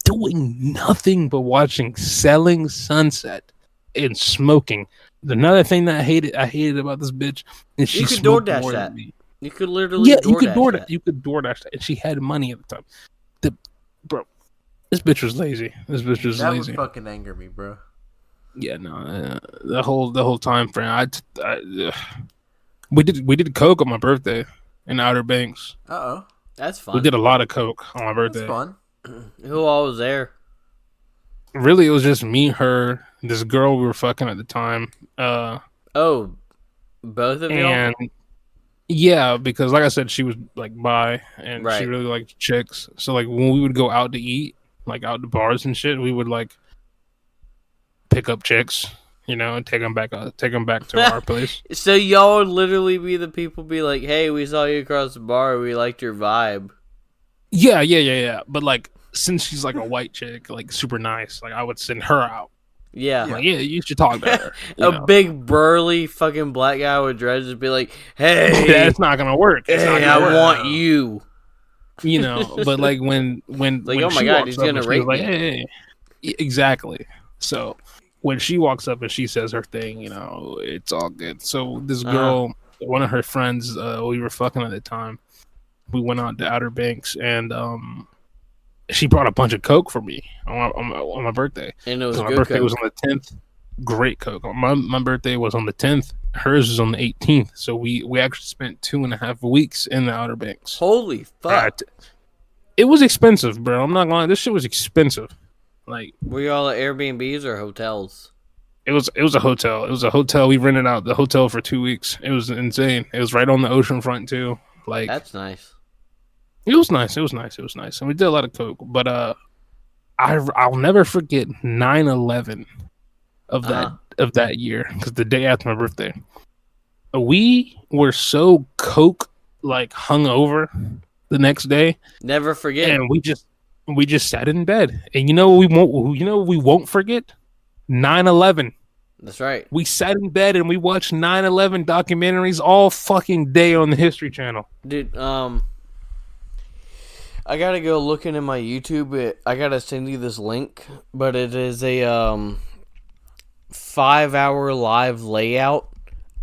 doing nothing but watching Selling Sunset and smoking? Another thing that I hated about this bitch is she You could smoked DoorDash more that. than me. You could literally Yeah, DoorDash you could DoorDash. that. You could DoorDash that, and she had money at the time. Bro, this bitch was lazy. This bitch was That lazy. would fucking anger me, bro. Yeah, no, the whole time frame. We did coke on my birthday in Outer Banks. Uh-oh. That's fun. We did a lot of coke on my That's birthday. fun. Who all was there? Really, it was just me, her, this girl we were fucking at the time. Oh, both of you? And yeah, because like I said, she was like bi, and she Right. really liked chicks. So like when we would go out to eat, like out to bars and shit, we would like pick up chicks, and take them back to our place. So y'all would literally be the people be like, hey, we saw you across the bar. We liked your vibe. Yeah. But like, since she's like a white chick, like super nice, like I would send her out. Yeah. Like, yeah, you should talk to her. Big burly fucking black guy with dreads would be like, hey, that's not gonna work. I want you. But like when like, oh my god, he's gonna rape me. Like, hey. Exactly. So when she walks up and she says her thing, it's all good. So this girl, one of her friends, we were fucking at the time. We went out to Outer Banks, and she brought a bunch of Coke for me on my birthday. And it was my good birthday Coke. was on the 10th. Great Coke. My birthday was on the 10th. Hers was on the 18th. So we actually spent 2.5 weeks in the Outer Banks. Holy fuck! It was expensive, bro. I'm not gonna lie. This shit was expensive. Like, were y'all at Airbnbs or hotels? It was a hotel. It was a hotel. We rented out the hotel for 2 weeks. It was insane. It was right on the ocean front too. Like, that's nice. It was nice. And we did a lot of Coke. But I'll never forget 9/11 of that year, because the day after my birthday, we were so Coke like hungover the next day. Never forget. And we just sat in bed. And we won't forget? 9/11. That's right. We sat in bed and we watched 9/11 documentaries all fucking day on the History Channel. Dude, I gotta go looking in my YouTube. I gotta send you this link, but it is a 5-hour live layout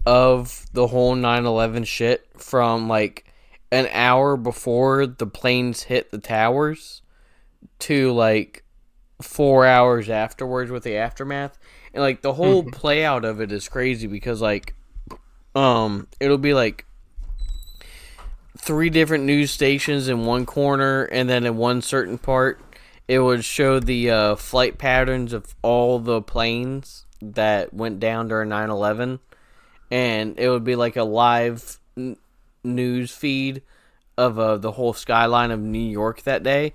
of the whole 9/11 shit from like an hour before the planes hit the towers to like 4 hours afterwards with the aftermath. And like the whole play out of it is crazy because like it'll be like 3 different news stations in one corner, and then in one certain part it would show the flight patterns of all the planes that went down during 9/11, and it would be like a live news feed of the whole skyline of New York that day.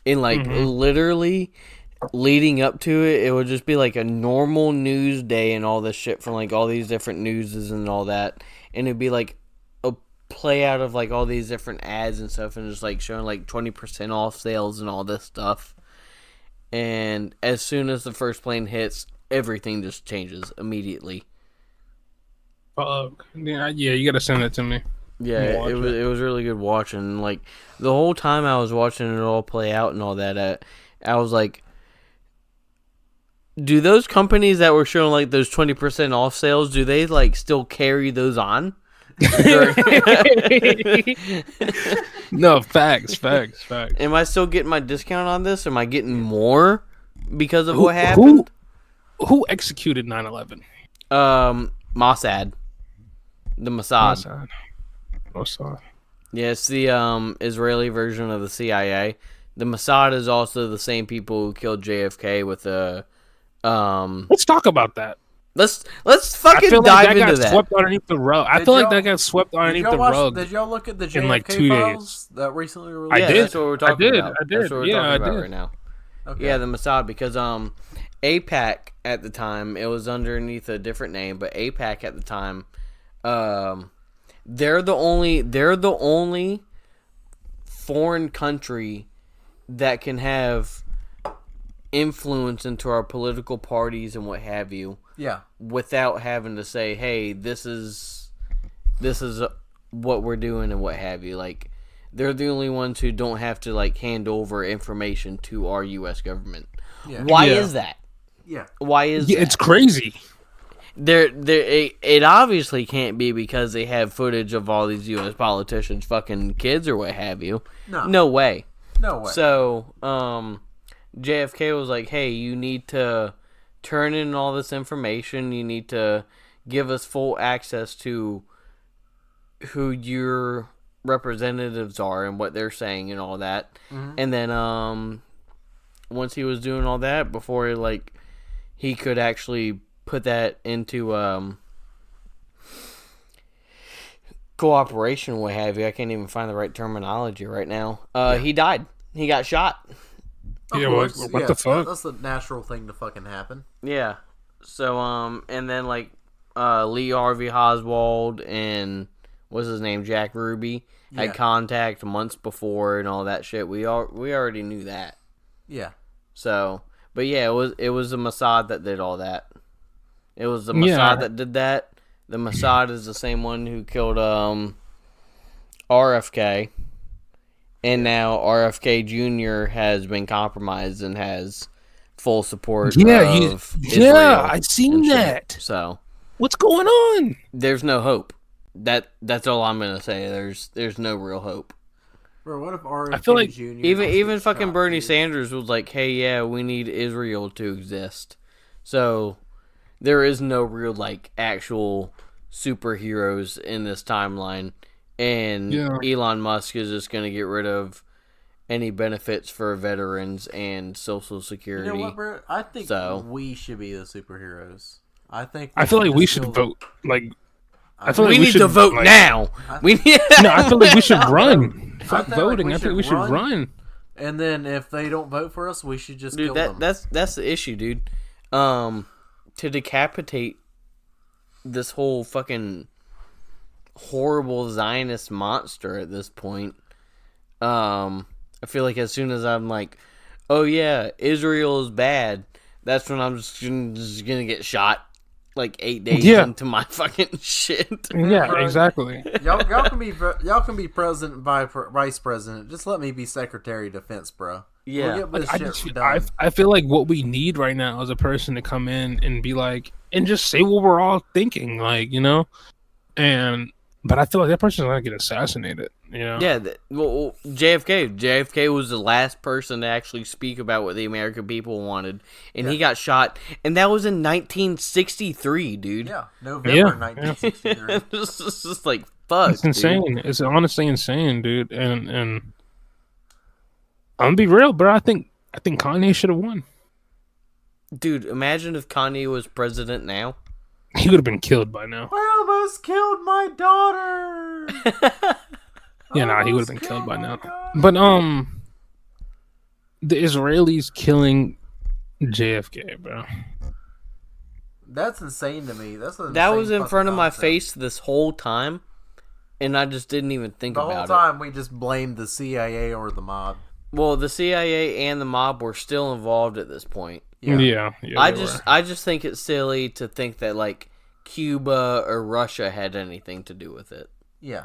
And like literally leading up to it, it would just be like a normal news day and all this shit from like all these different newses and all that, and it'd be like a play out of like all these different ads and stuff, and just like showing like 20% off sales and all this stuff. And as soon as the first plane hits, everything just changes immediately. Yeah, you gotta send it to me. Yeah, it was really good watching. Like the whole time I was watching it all play out and all that, I was like, do those companies that were showing like those 20% off sales, do they like still carry those on? No, facts. Am I still getting my discount on this? Am I getting more because of what happened? Who executed 9/11? Mossad. The Mossad. Yeah, it's the Israeli version of the CIA. The Mossad is also the same people who killed JFK with the Let's talk about that. Let's fucking dive into that. Swept underneath the rug. I feel like that got swept underneath the rug. Did y'all look at the JFK in like 2 files that recently released? I did. That's what we're talking about. I did. That's what we're talking about right now. Okay. Yeah, the Mossad, because AIPAC at the time, it was underneath a different name, but AIPAC at the time, they're the only foreign country that can have influence into our political parties and what have you. Yeah. Without having to say, hey, this is what we're doing and what have you. Like, they're the only ones who don't have to like hand over information to our U.S. government. Yeah. Why is that? Yeah. Why is that? It's crazy. It obviously can't be because they have footage of all these U.S. politicians fucking kids or what have you. No way. So, JFK was like, hey, you need to turn in all this information. You need to give us full access to who your representatives are and what they're saying and all that. Mm-hmm. And then once he was doing all that, before like he could actually put that into cooperation, what have you. I can't even find the right terminology right now. He died. He got shot. Yeah, what the fuck? That's the natural thing to fucking happen. Yeah. So and then like Lee Harvey Oswald and what's his name, Jack Ruby had contact months before and all that shit. We already knew that. Yeah. So, but yeah, it was the Mossad that did all that. It was the Mossad that did that. The Mossad is the same one who killed RFK, and now RFK Jr. has been compromised and has full support. Of Israel I seen that. So, what's going on? There's no hope. That's all I'm gonna say. There's no real hope. Bro, what if RFK I feel like Jr. even fucking Bernie Sanders was like, "Hey, yeah, we need Israel to exist." So there is no real like actual superheroes in this timeline, and Elon Musk is just gonna get rid of any benefits for veterans and Social Security. You know what, bro? I think we should be the superheroes. I feel like we should vote. Like, I feel like we need to vote now. I feel like we should run. Fuck voting. I think we should run. And then if they don't vote for us, we should just kill them. That's the issue, dude. To decapitate this whole fucking horrible Zionist monster at this point. I feel like as soon as I'm like, oh yeah, Israel is bad, that's when I'm just gonna get shot. Like 8 days into my fucking shit. Yeah, exactly. Y'all can be president, vice president. Just let me be secretary of defense, bro. Yeah, we'll get this shit done. I feel like what we need right now is a person to come in and be like, and just say what we're all thinking, like, you know. But I feel like that person's gonna get assassinated. You know? Yeah, well, JFK was the last person to actually speak about what the American people wanted, and he got shot, and that was in 1963, dude. Yeah, November 1963. It's just like, fuck, it's insane. Dude. It's honestly insane, dude. And I'm gonna be real, bro. I think Kanye should have won. Dude, imagine if Kanye was president now. He would have been killed by now. I almost killed my daughter. Yeah, he would have been killed by now. But the Israelis killing JFK, bro. That's insane to me. That was in front of my face this whole time, and I just didn't even think about it. The whole time we just blamed the CIA or the mob. Well, the CIA and the mob were still involved at this point. Yeah. I just think it's silly to think that like Cuba or Russia had anything to do with it. Yeah.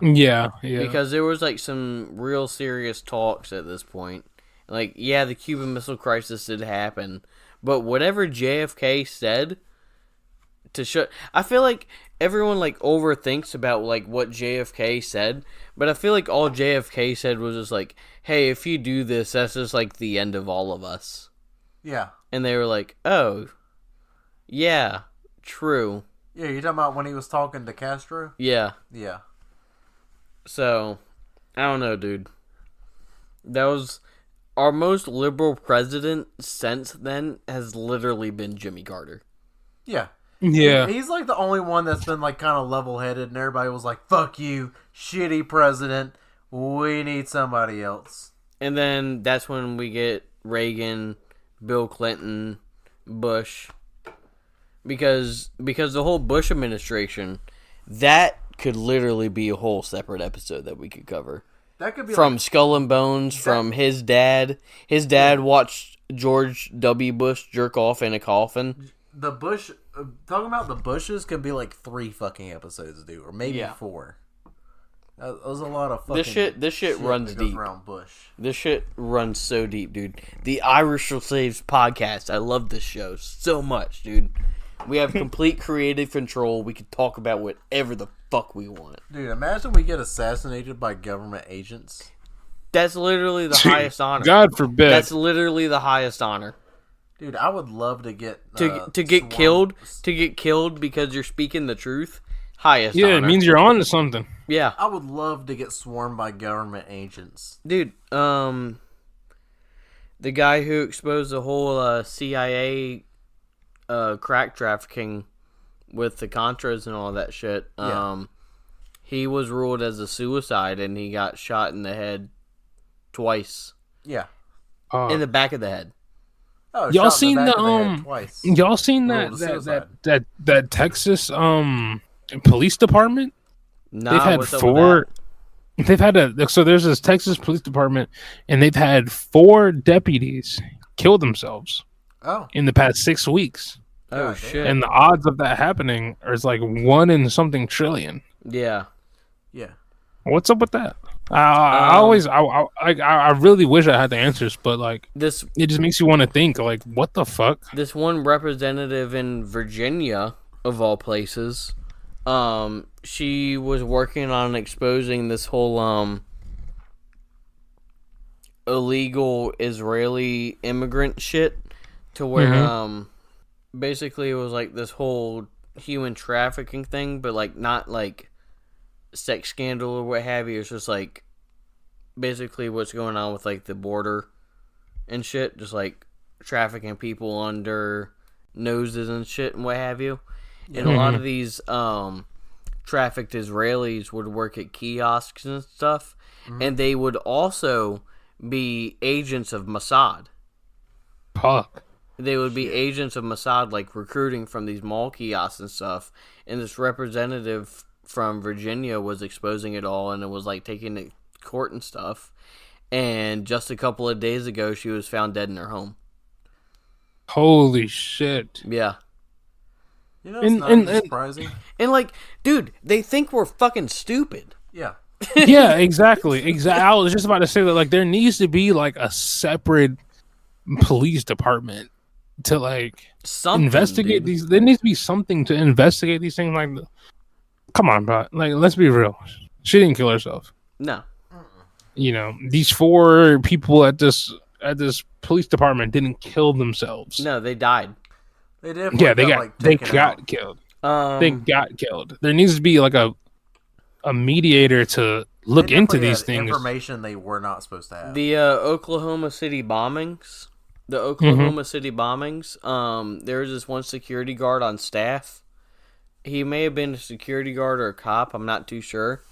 Because there was like some real serious talks at this point. Like, yeah, the Cuban Missile Crisis did happen, but whatever JFK said I feel like everyone like overthinks about like what JFK said, but I feel like all JFK said was just like, "Hey, if you do this, that's just like the end of all of us." Yeah. And they were like, "Oh, yeah, true." Yeah, you're talking about when he was talking to Castro? Yeah. Yeah. So, I don't know, dude. That was our most liberal president since then has literally been Jimmy Carter. Yeah. Yeah. He's like the only one that's been like kind of level-headed, and everybody was like, "Fuck you, shitty president. We need somebody else." And then that's when we get Reagan, Bill Clinton, Bush. Because the whole Bush administration, that could literally be a whole separate episode that we could cover. That could be from Skull and Bones, from his dad. His dad watched George W. Bush jerk off in a coffin. The Bush, talking about the Bushes could be like 3 fucking episodes, dude, or maybe 4. That was a lot of fucking. This shit runs deep. Around Bush. This shit runs so deep, dude. The Irish Slaves podcast. I love this show so much, dude. We have complete creative control. We can talk about whatever the fuck we want. Dude, imagine we get assassinated by government agents. That's literally the highest honor. God forbid. That's literally the highest honor. Dude, I would love to get to get killed. To get killed because you're speaking the truth. Highest honor. Yeah, it means you're on to something. Yeah. I would love to get swarmed by government agents. Dude, the guy who exposed the whole CIA crack trafficking with the Contras and all that shit, he was ruled as a suicide and he got shot in the head twice. Yeah. In the back of the head. Oh, Y'all shot in seen the the back of the head twice. y'all seen Ruled that a suicide. that Texas police department? Nah, They've had what's up with four. that? They've had so there's this Texas police department, and they've had 4 deputies kill themselves Oh, in the past 6 weeks, Oh God shit. and the odds of that happening is like 1 in something trillion. Yeah. yeah. What's up with that? I really wish I had the answers, but like This it just makes you want to think like, what the fuck? this one representative in Virginia, of all places, she was working on exposing this whole illegal Israeli immigrant shit, to where basically it was like this whole human trafficking thing, but like not like sex scandal or what have you. It's just like basically what's going on with like the border and shit, just like trafficking people under noses and shit and what have you. And a lot of these trafficked Israelis would work at kiosks and stuff, and they would also be agents of Mossad. Fuck. They would be agents of Mossad, like recruiting from these mall kiosks and stuff. And this representative from Virginia was exposing it all, and it was like taking it to court and stuff. And just a couple of days ago, she was found dead in her home. Holy shit. Yeah. You know, it's not even surprising. And like, dude, they think we're fucking stupid. Yeah. Yeah, exactly. I was just about to say that like there needs to be like a separate police department to like Something, investigate dude. these. There needs to be something to investigate these things. Like, come on, bro. Like, let's be real. She didn't kill herself. No. You know, these 4 people at this police department didn't kill themselves. No, they died. They definitely Yeah, they taken got out. killed. Um, They got killed. There needs to be like a mediator to look They into definitely these had things. information they were not supposed to have. The Oklahoma City bombings. There was this one security guard on staff. He may have been a security guard or a cop. I'm not too sure.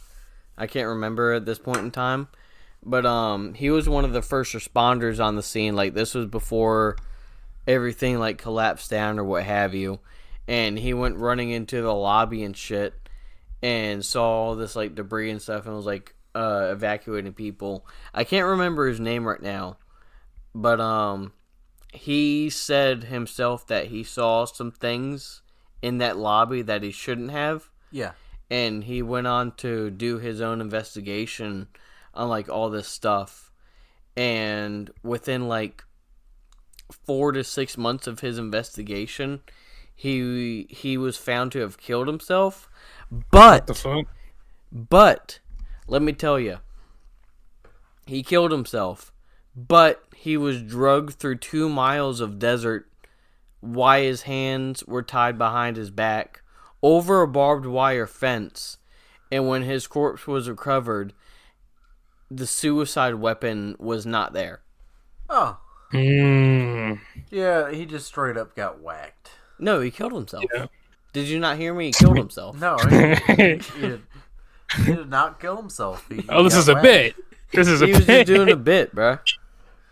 I can't remember at this point in time. But he was one of the first responders on the scene. Like, this was before everything like collapsed down or what have you. And he went running into the lobby and shit, and saw all this like debris and stuff, and was like evacuating people. I can't remember his name right now, but he said himself that he saw some things in that lobby that he shouldn't have. Yeah. And he went on to do his own investigation on like all this stuff, and within like 4 to 6 months of his investigation, he was found to have killed himself. What the fuck? But let me tell you, he killed himself, but he was drugged through 2 miles of desert while his hands were tied behind his back over a barbed wire fence. And when his corpse was recovered, the suicide weapon was not there. Oh. Mm. Yeah, he just straight up got whacked. No, he killed himself. Yeah. Did you not hear me? He killed himself. No, he did not kill himself. Oh, this is a bit. This is a He was bit. just doing a bit, bro.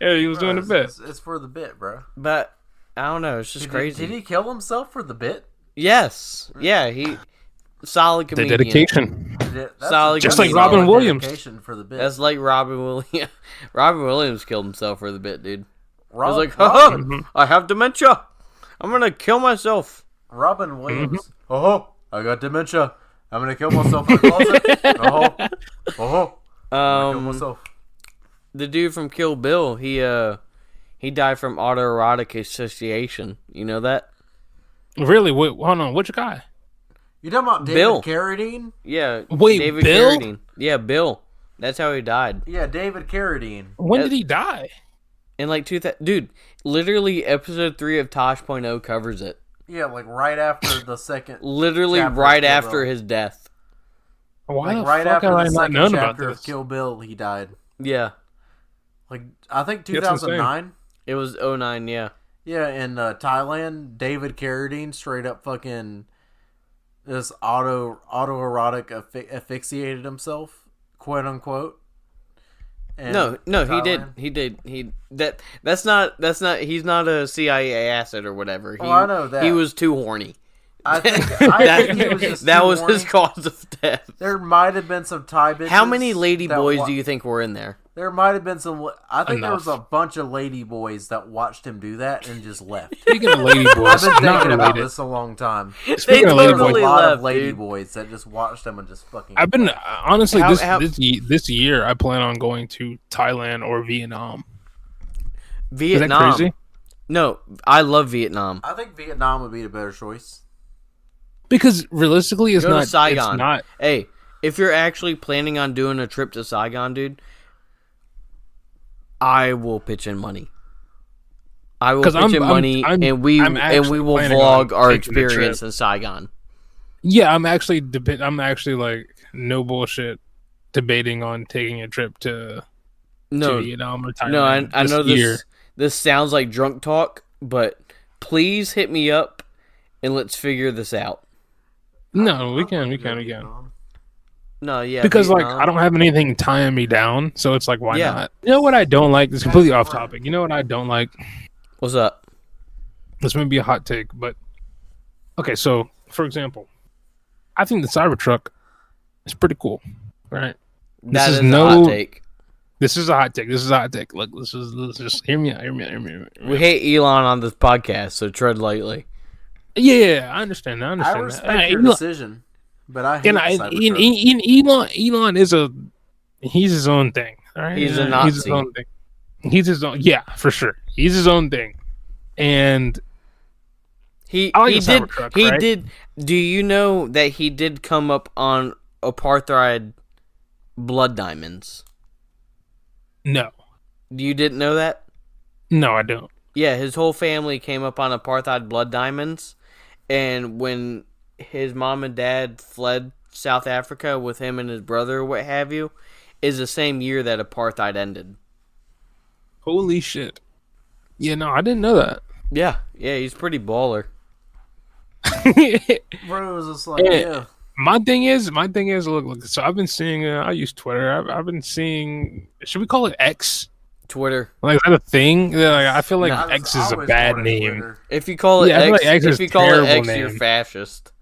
Yeah, he was doing a bit. It's for the bit, bro. But I don't know. It's just crazy. Did he kill himself for the bit? Yes. Yeah, he... Solid The comedian. dedication. Solid Just like comedian. Robin Williams. Dedication for the bit. That's like Robin Williams. Robin Williams killed himself for the bit, dude. He was like, Robin, I have dementia. I'm going to kill myself. Robin Williams. Oh, I got dementia. I'm gonna kill myself in the closet. I'm gonna kill myself. The dude from Kill Bill, he died from autoerotic asphyxiation. You know that? Really? Wait, hold on. Which guy? You talking about David Bill. Carradine? Yeah. Wait, David Bill? Carradine. Yeah, Bill. That's how he died. Yeah, David Carradine. When did he die? In like 2000, dude. Literally, episode 3 of Tosh.0 covers it. Yeah, like right after the second. Literally, chapter of right Kill after Bill. his death. Why Like the right fuck after have the I not second known about chapter of this? Kill Bill, he died. Yeah. Like I think That's insane. 2009. It was 2009. Yeah. Yeah, in Thailand, David Carradine straight up fucking this autoerotic asphyxiated himself, quote unquote. No, he did. That's not. He's not a CIA asset or whatever. I know that. He was too horny. I think he was just that too was horny. his cause of death. There might have been some Thai bitches. How many lady boys do you think were in there? There might have been some. I think there Enough. was a bunch of lady boys that watched him do that and just left. Speaking of lady I've boys, been not thinking about related. this a long time. Speaking of lady There's a boys, lot of left, lady dude. boys that just watched them and just fucking. I've been honestly How- this year I plan on going to Thailand or Vietnam. Vietnam. Is that crazy? No, I love Vietnam. I think Vietnam would be the better choice. Because realistically, it's Go to not. Saigon. It's not. Hey, if you're actually planning on doing a trip to Saigon, dude, I will pitch in money. I will 'Cause pitch in money, I'm and we will actually planning vlog on our taking the experience trip. in Saigon. Yeah, I'm actually like no bullshit debating on taking a trip to No, Vietnam or Thailand. no, I know year. this sounds like drunk talk, but please hit me up and let's figure this out. No, we can. No, yeah, Because like Vietnam. I don't have anything tying me down, so it's like why Yeah. not? You know what I don't like? It's completely off topic. You know what I don't like? What's up? This may be a hot take, but okay. So for example, I think the Cybertruck is pretty cool, right? That is is no- a hot take. This is a hot take. Look, let's just hear me out. We hate Elon on this podcast, so tread lightly. Yeah, I understand. I that. respect your Elon- decision, but I hate And Cybertruck. Elon is he's his own thing. All right, He's a He's his Nazi. own thing. He's his own. Yeah, for sure. He's his own thing. And He I like he the did Cybertruck, he right? did. Do you know that he did come up on apartheid blood diamonds? no, You didn't know that? no, I don't. Yeah, his whole family came up on apartheid blood diamonds, and when his mom and dad fled South Africa with him and his brother, or what have you, is the same year that apartheid ended. Holy shit. Yeah, no, I didn't know that. Yeah, he's pretty baller. Bro, it was just like, Yeah. yeah. My thing is, look. So I've been seeing. I use Twitter. I've been seeing. Should we call it X? Twitter. Like, is that a thing? Yeah, like, I feel like No. X I is a always bad called it name. Twitter. If you call it Yeah, I feel X, like X is if you call it terrible X, name. you're fascist.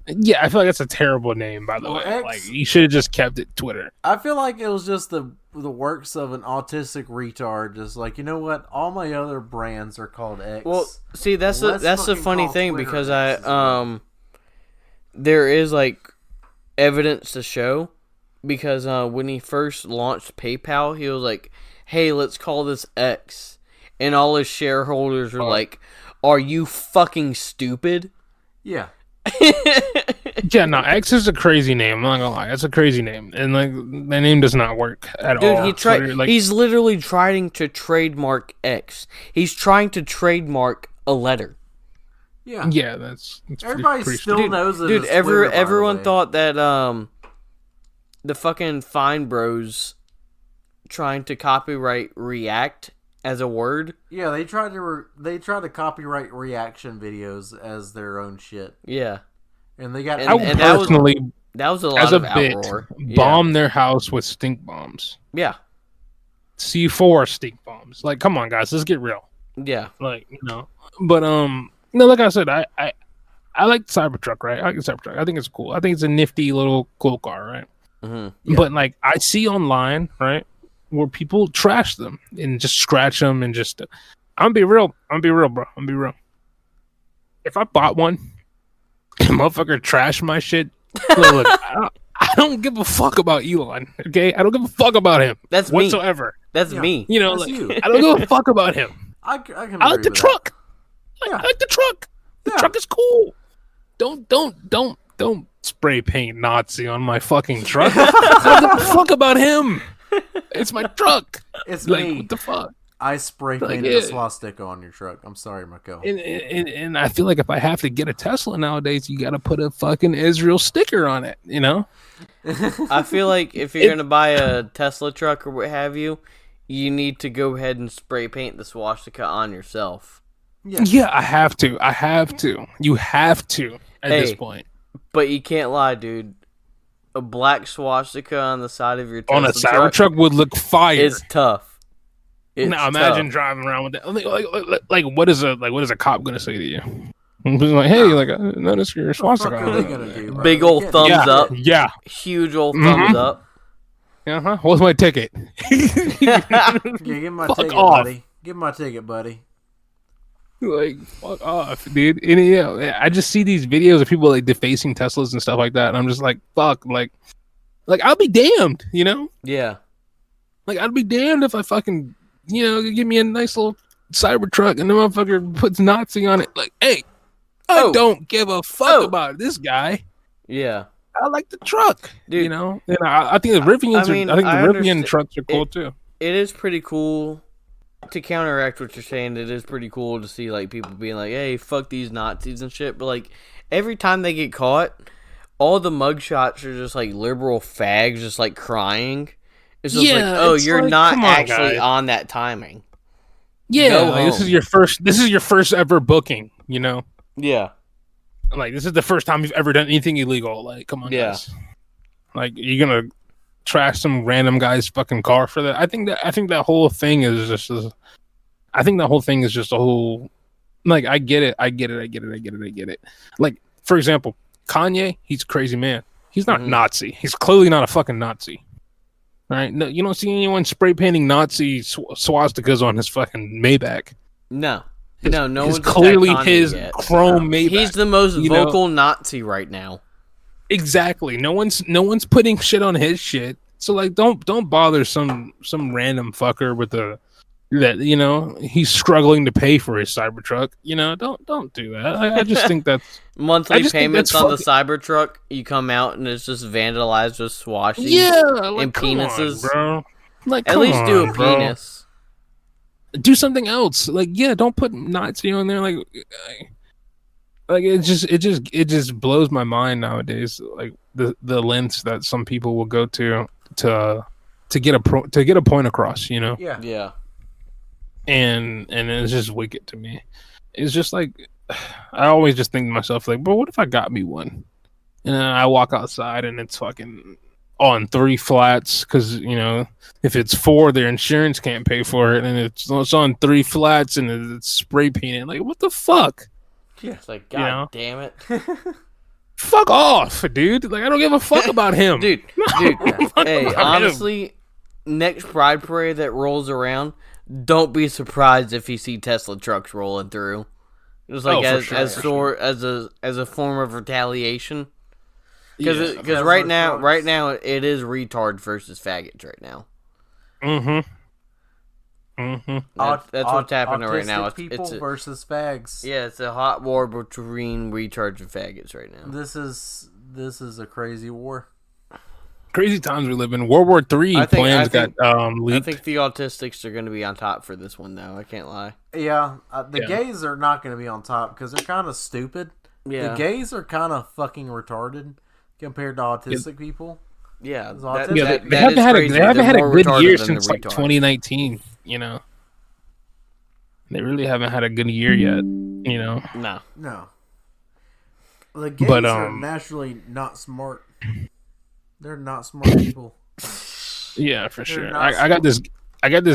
Yeah, I feel like that's a terrible name. By the Well, way, X- like you should have just kept it Twitter. I feel like it was just the works of an autistic retard. Just like, you know what? All my other brands are called X. Well, see, that's Let's the fucking funny call thing Twitter because X as well. there is like evidence to show because when he first launched PayPal, he was like, "Hey, let's call this X," and all his shareholders were like, "Are you fucking stupid?" Yeah. Yeah, no, X is a crazy name. I'm not gonna lie, that's a crazy name, and like the name does not work at all. Dude, he tried. Twitter, like, He's literally trying to trademark X. He's trying to trademark a letter. Yeah. yeah, that's Everybody pretty still Dude, knows it. Dude, as Twitter, by the everyone way. thought that the fucking Fine Bros trying to copyright React as a word. Yeah, they tried to copyright reaction videos as their own shit, Yeah, and they got. I would and that was- personally, that was a lot as a of bit, outroar. bomb their house with stink bombs. Yeah, C4 stink bombs. Like, come on, guys, let's get real. yeah. Like, you know, but no, like I said, I like Cybertruck, right? I like the Cybertruck. I think it's cool. I think it's a nifty little cool car, right? Mm-hmm. But like I see online, right, where people trash them and just scratch them and just. I'm gonna be real, bro. I'm gonna be real. If I bought one, and motherfucker trash my shit, look, I don't give a fuck about Elon. Okay, I don't give a fuck about him. That's me. whatsoever. That's Yeah. me. You know, That's like, you. I don't give a fuck about him. I can. I like agree the with that. truck. Yeah. I like the truck. The Yeah. truck is cool. Don't spray paint Nazi on my fucking truck. I don't give a fuck about him. It's my truck. It's Like, me. what the fuck? I spray Like, painted yeah. a swastika on your truck. I'm sorry, Markell. And I feel like if I have to get a Tesla nowadays, you got to put a fucking Israel sticker on it. You know? I feel like if you're gonna buy a Tesla truck or what have you, you need to go ahead and spray paint the swastika on yourself. Yeah, I have to. You have to at this Hey. point. But you can't lie, dude. a black swastika on the side of your Tesla On a Cybertruck would look fire. It's tough. Now imagine driving around with that. Like what is a cop gonna say to you? Just like, hey, like I noticed your swastika. What are they gonna do, bro? Big old thumbs up. Yeah. Huge old thumbs up. Uh-huh. What's my ticket? Yeah, give my ticket, off. buddy. Give my ticket, buddy. Like, fuck off, dude. And, I just see these videos of people like defacing Teslas and stuff like that, and I'm just like, fuck, like I'll be damned, Yeah. Like I'd be damned if I fucking, give me a nice little Cybertruck and the motherfucker puts Nazi on it. Like, hey, I don't give a fuck about this guy. Yeah. I like the truck, dude. And I think the Rivians I think the Rivian trucks are cool too. It is pretty cool. To counteract what you're saying, it is pretty cool to see like people being like, "Hey, fuck these Nazis and shit." But like every time they get caught, all the mugshots are just like liberal fags, just like crying. It's just like, "Oh, you're like, not actually on that timing." Yeah, like, this is your first ever booking. Yeah. Like this is the first time you've ever done anything illegal. Like, come on, guys. Like you're gonna trash some random guy's fucking car for that. I think that whole thing is just a whole, like, I get it. Like, for example, Kanye, he's a crazy man. He's not Nazi. He's clearly not a fucking Nazi. All right? No, you don't see anyone spray painting Nazi swastikas on his fucking Maybach. No. No one's clearly his chrome Maybach. He's the most vocal Nazi right now. Exactly. No one's putting shit on his shit. So like, don't bother some random fucker with he's struggling to pay for his Cybertruck. Don't do that. I just think that's monthly payments on the Cybertruck. You come out and it's just vandalized with swashes. And penises, bro. Like, at least do a penis. Do something else. Like, don't put Nazi on there. Like it just blows my mind nowadays. Like the lengths that some people will go to get a point across. Yeah. And it's just wicked to me. It's just like I always just think to myself like, but what if I got me one? And then I walk outside and it's fucking on 3 flats because if it's 4, their insurance can't pay for it, and it's on 3 flats and it's spray painted. Like, what the fuck? Yeah, it's like, God damn it. Fuck off, dude. Like, I don't give a fuck about him. Dude. Hey, honestly, next Pride Parade that rolls around, don't be surprised if you see Tesla trucks rolling through. Just like as a form of retaliation. Because right now it is retard versus faggots right now. That's what's happening right now. It's versus fags. Yeah, it's a hot war between retards and faggots right now. This is a crazy war. Crazy times we live in. World War III plans got leaked. I think the autistics are going to be on top for this one, though. I can't lie. Yeah, the gays are not going to be on top because they're kind of stupid. Yeah. The gays are kind of fucking retarded compared to autistic people. Yeah, they haven't had a good year since like 2019. They really haven't had a good year yet. No. The gays are naturally not smart. They're not smart people. Yeah, for sure. I got this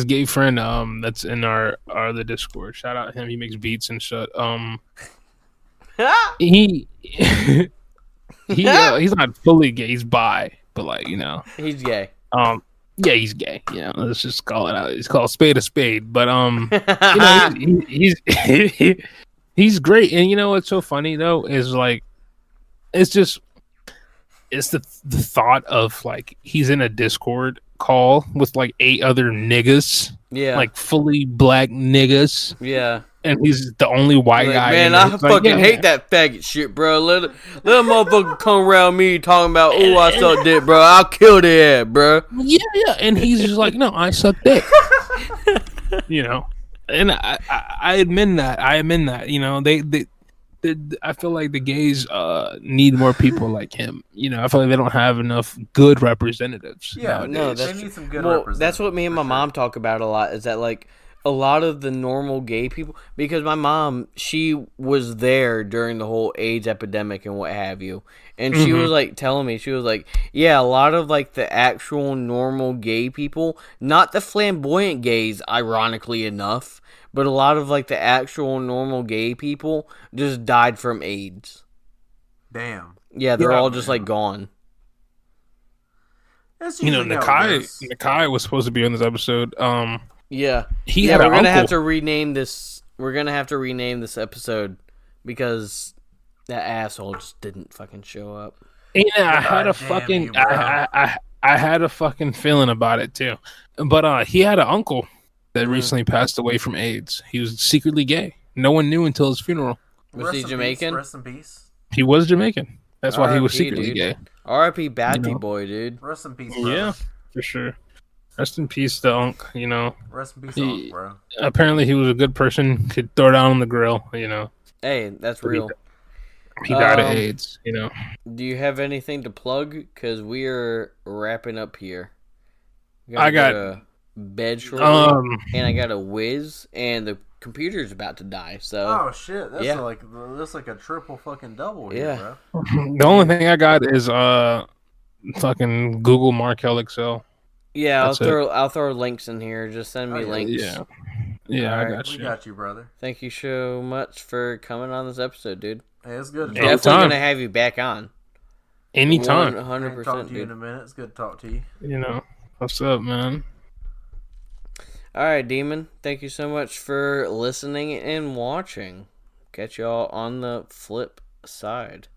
gay friend that's in our the Discord. Shout out him. He makes beats and shit. He's not fully gay. He's bi, but like he's gay. Yeah, he's gay. Let's just call it out. It's called spade a spade. But he's great. And what's so funny though is like it's the thought of like he's in a Discord call with like 8 other niggas. Yeah, like fully black niggas. Yeah. And he's the only white guy. Man, I fucking hate that faggot shit, bro. Let a motherfucker come around me talking about, oh, I suck dick, bro. I'll kill their ass, bro. Yeah. And he's just like, no, I suck dick. And I admit that. I feel like the gays need more people like him. I feel like they don't have enough good representatives. Yeah, no, they need some good representatives. That's what me and my mom talk about a lot. Is that like a lot of the normal gay people, because my mom, she was there during the whole AIDS epidemic and what have you, and she was like telling me, she was like, yeah, a lot of like the actual normal gay people, not the flamboyant gays, ironically enough, but a lot of like the actual normal gay people just died from AIDS. Damn. Yeah, they're all just like gone. You know, Nakai was supposed to be on this episode. Yeah, he had an we're gonna have uncle. to rename this. We're gonna have to rename this episode because that asshole just didn't fucking show up. Yeah, I had a God damn fucking, you, bro. I had a fucking feeling about it too. But he had an uncle that recently passed away from AIDS. He was secretly gay. No one knew until his funeral. Was he Jamaican? Rest in peace. He was Jamaican. That's why he was R.I.P., secretly dude. gay. R.I.P. Batty You know? boy, dude. Rest in peace, bro. Yeah, for sure. Rest in peace, the Unc. You know, Rest in peace, He- bro. apparently he was a good person. Could throw down on the grill. You know, Hey, that's real. he died of AIDS. You know. Do you have anything to plug? Because we are wrapping up here. I got go to bed shortly, and I got a whiz, and the computer's about to die. So Oh shit, that's Yeah. like a triple fucking double Yeah. here, bro. The only thing I got is fucking Google Markell XL. yeah, That's I'll throw links in here. Just send me Oh, yeah. links. Yeah, I Alright, got We you. got you, brother. Thank you so much for coming on this episode, dude. Hey, it's good to Anytime. talk Definitely gonna have you back on. Anytime. 100%, talk to you in dude. a minute. It's good to talk to you. You know, what's up, man? All right, Demon. Thank you so much for listening and watching. Catch y'all on the flip side.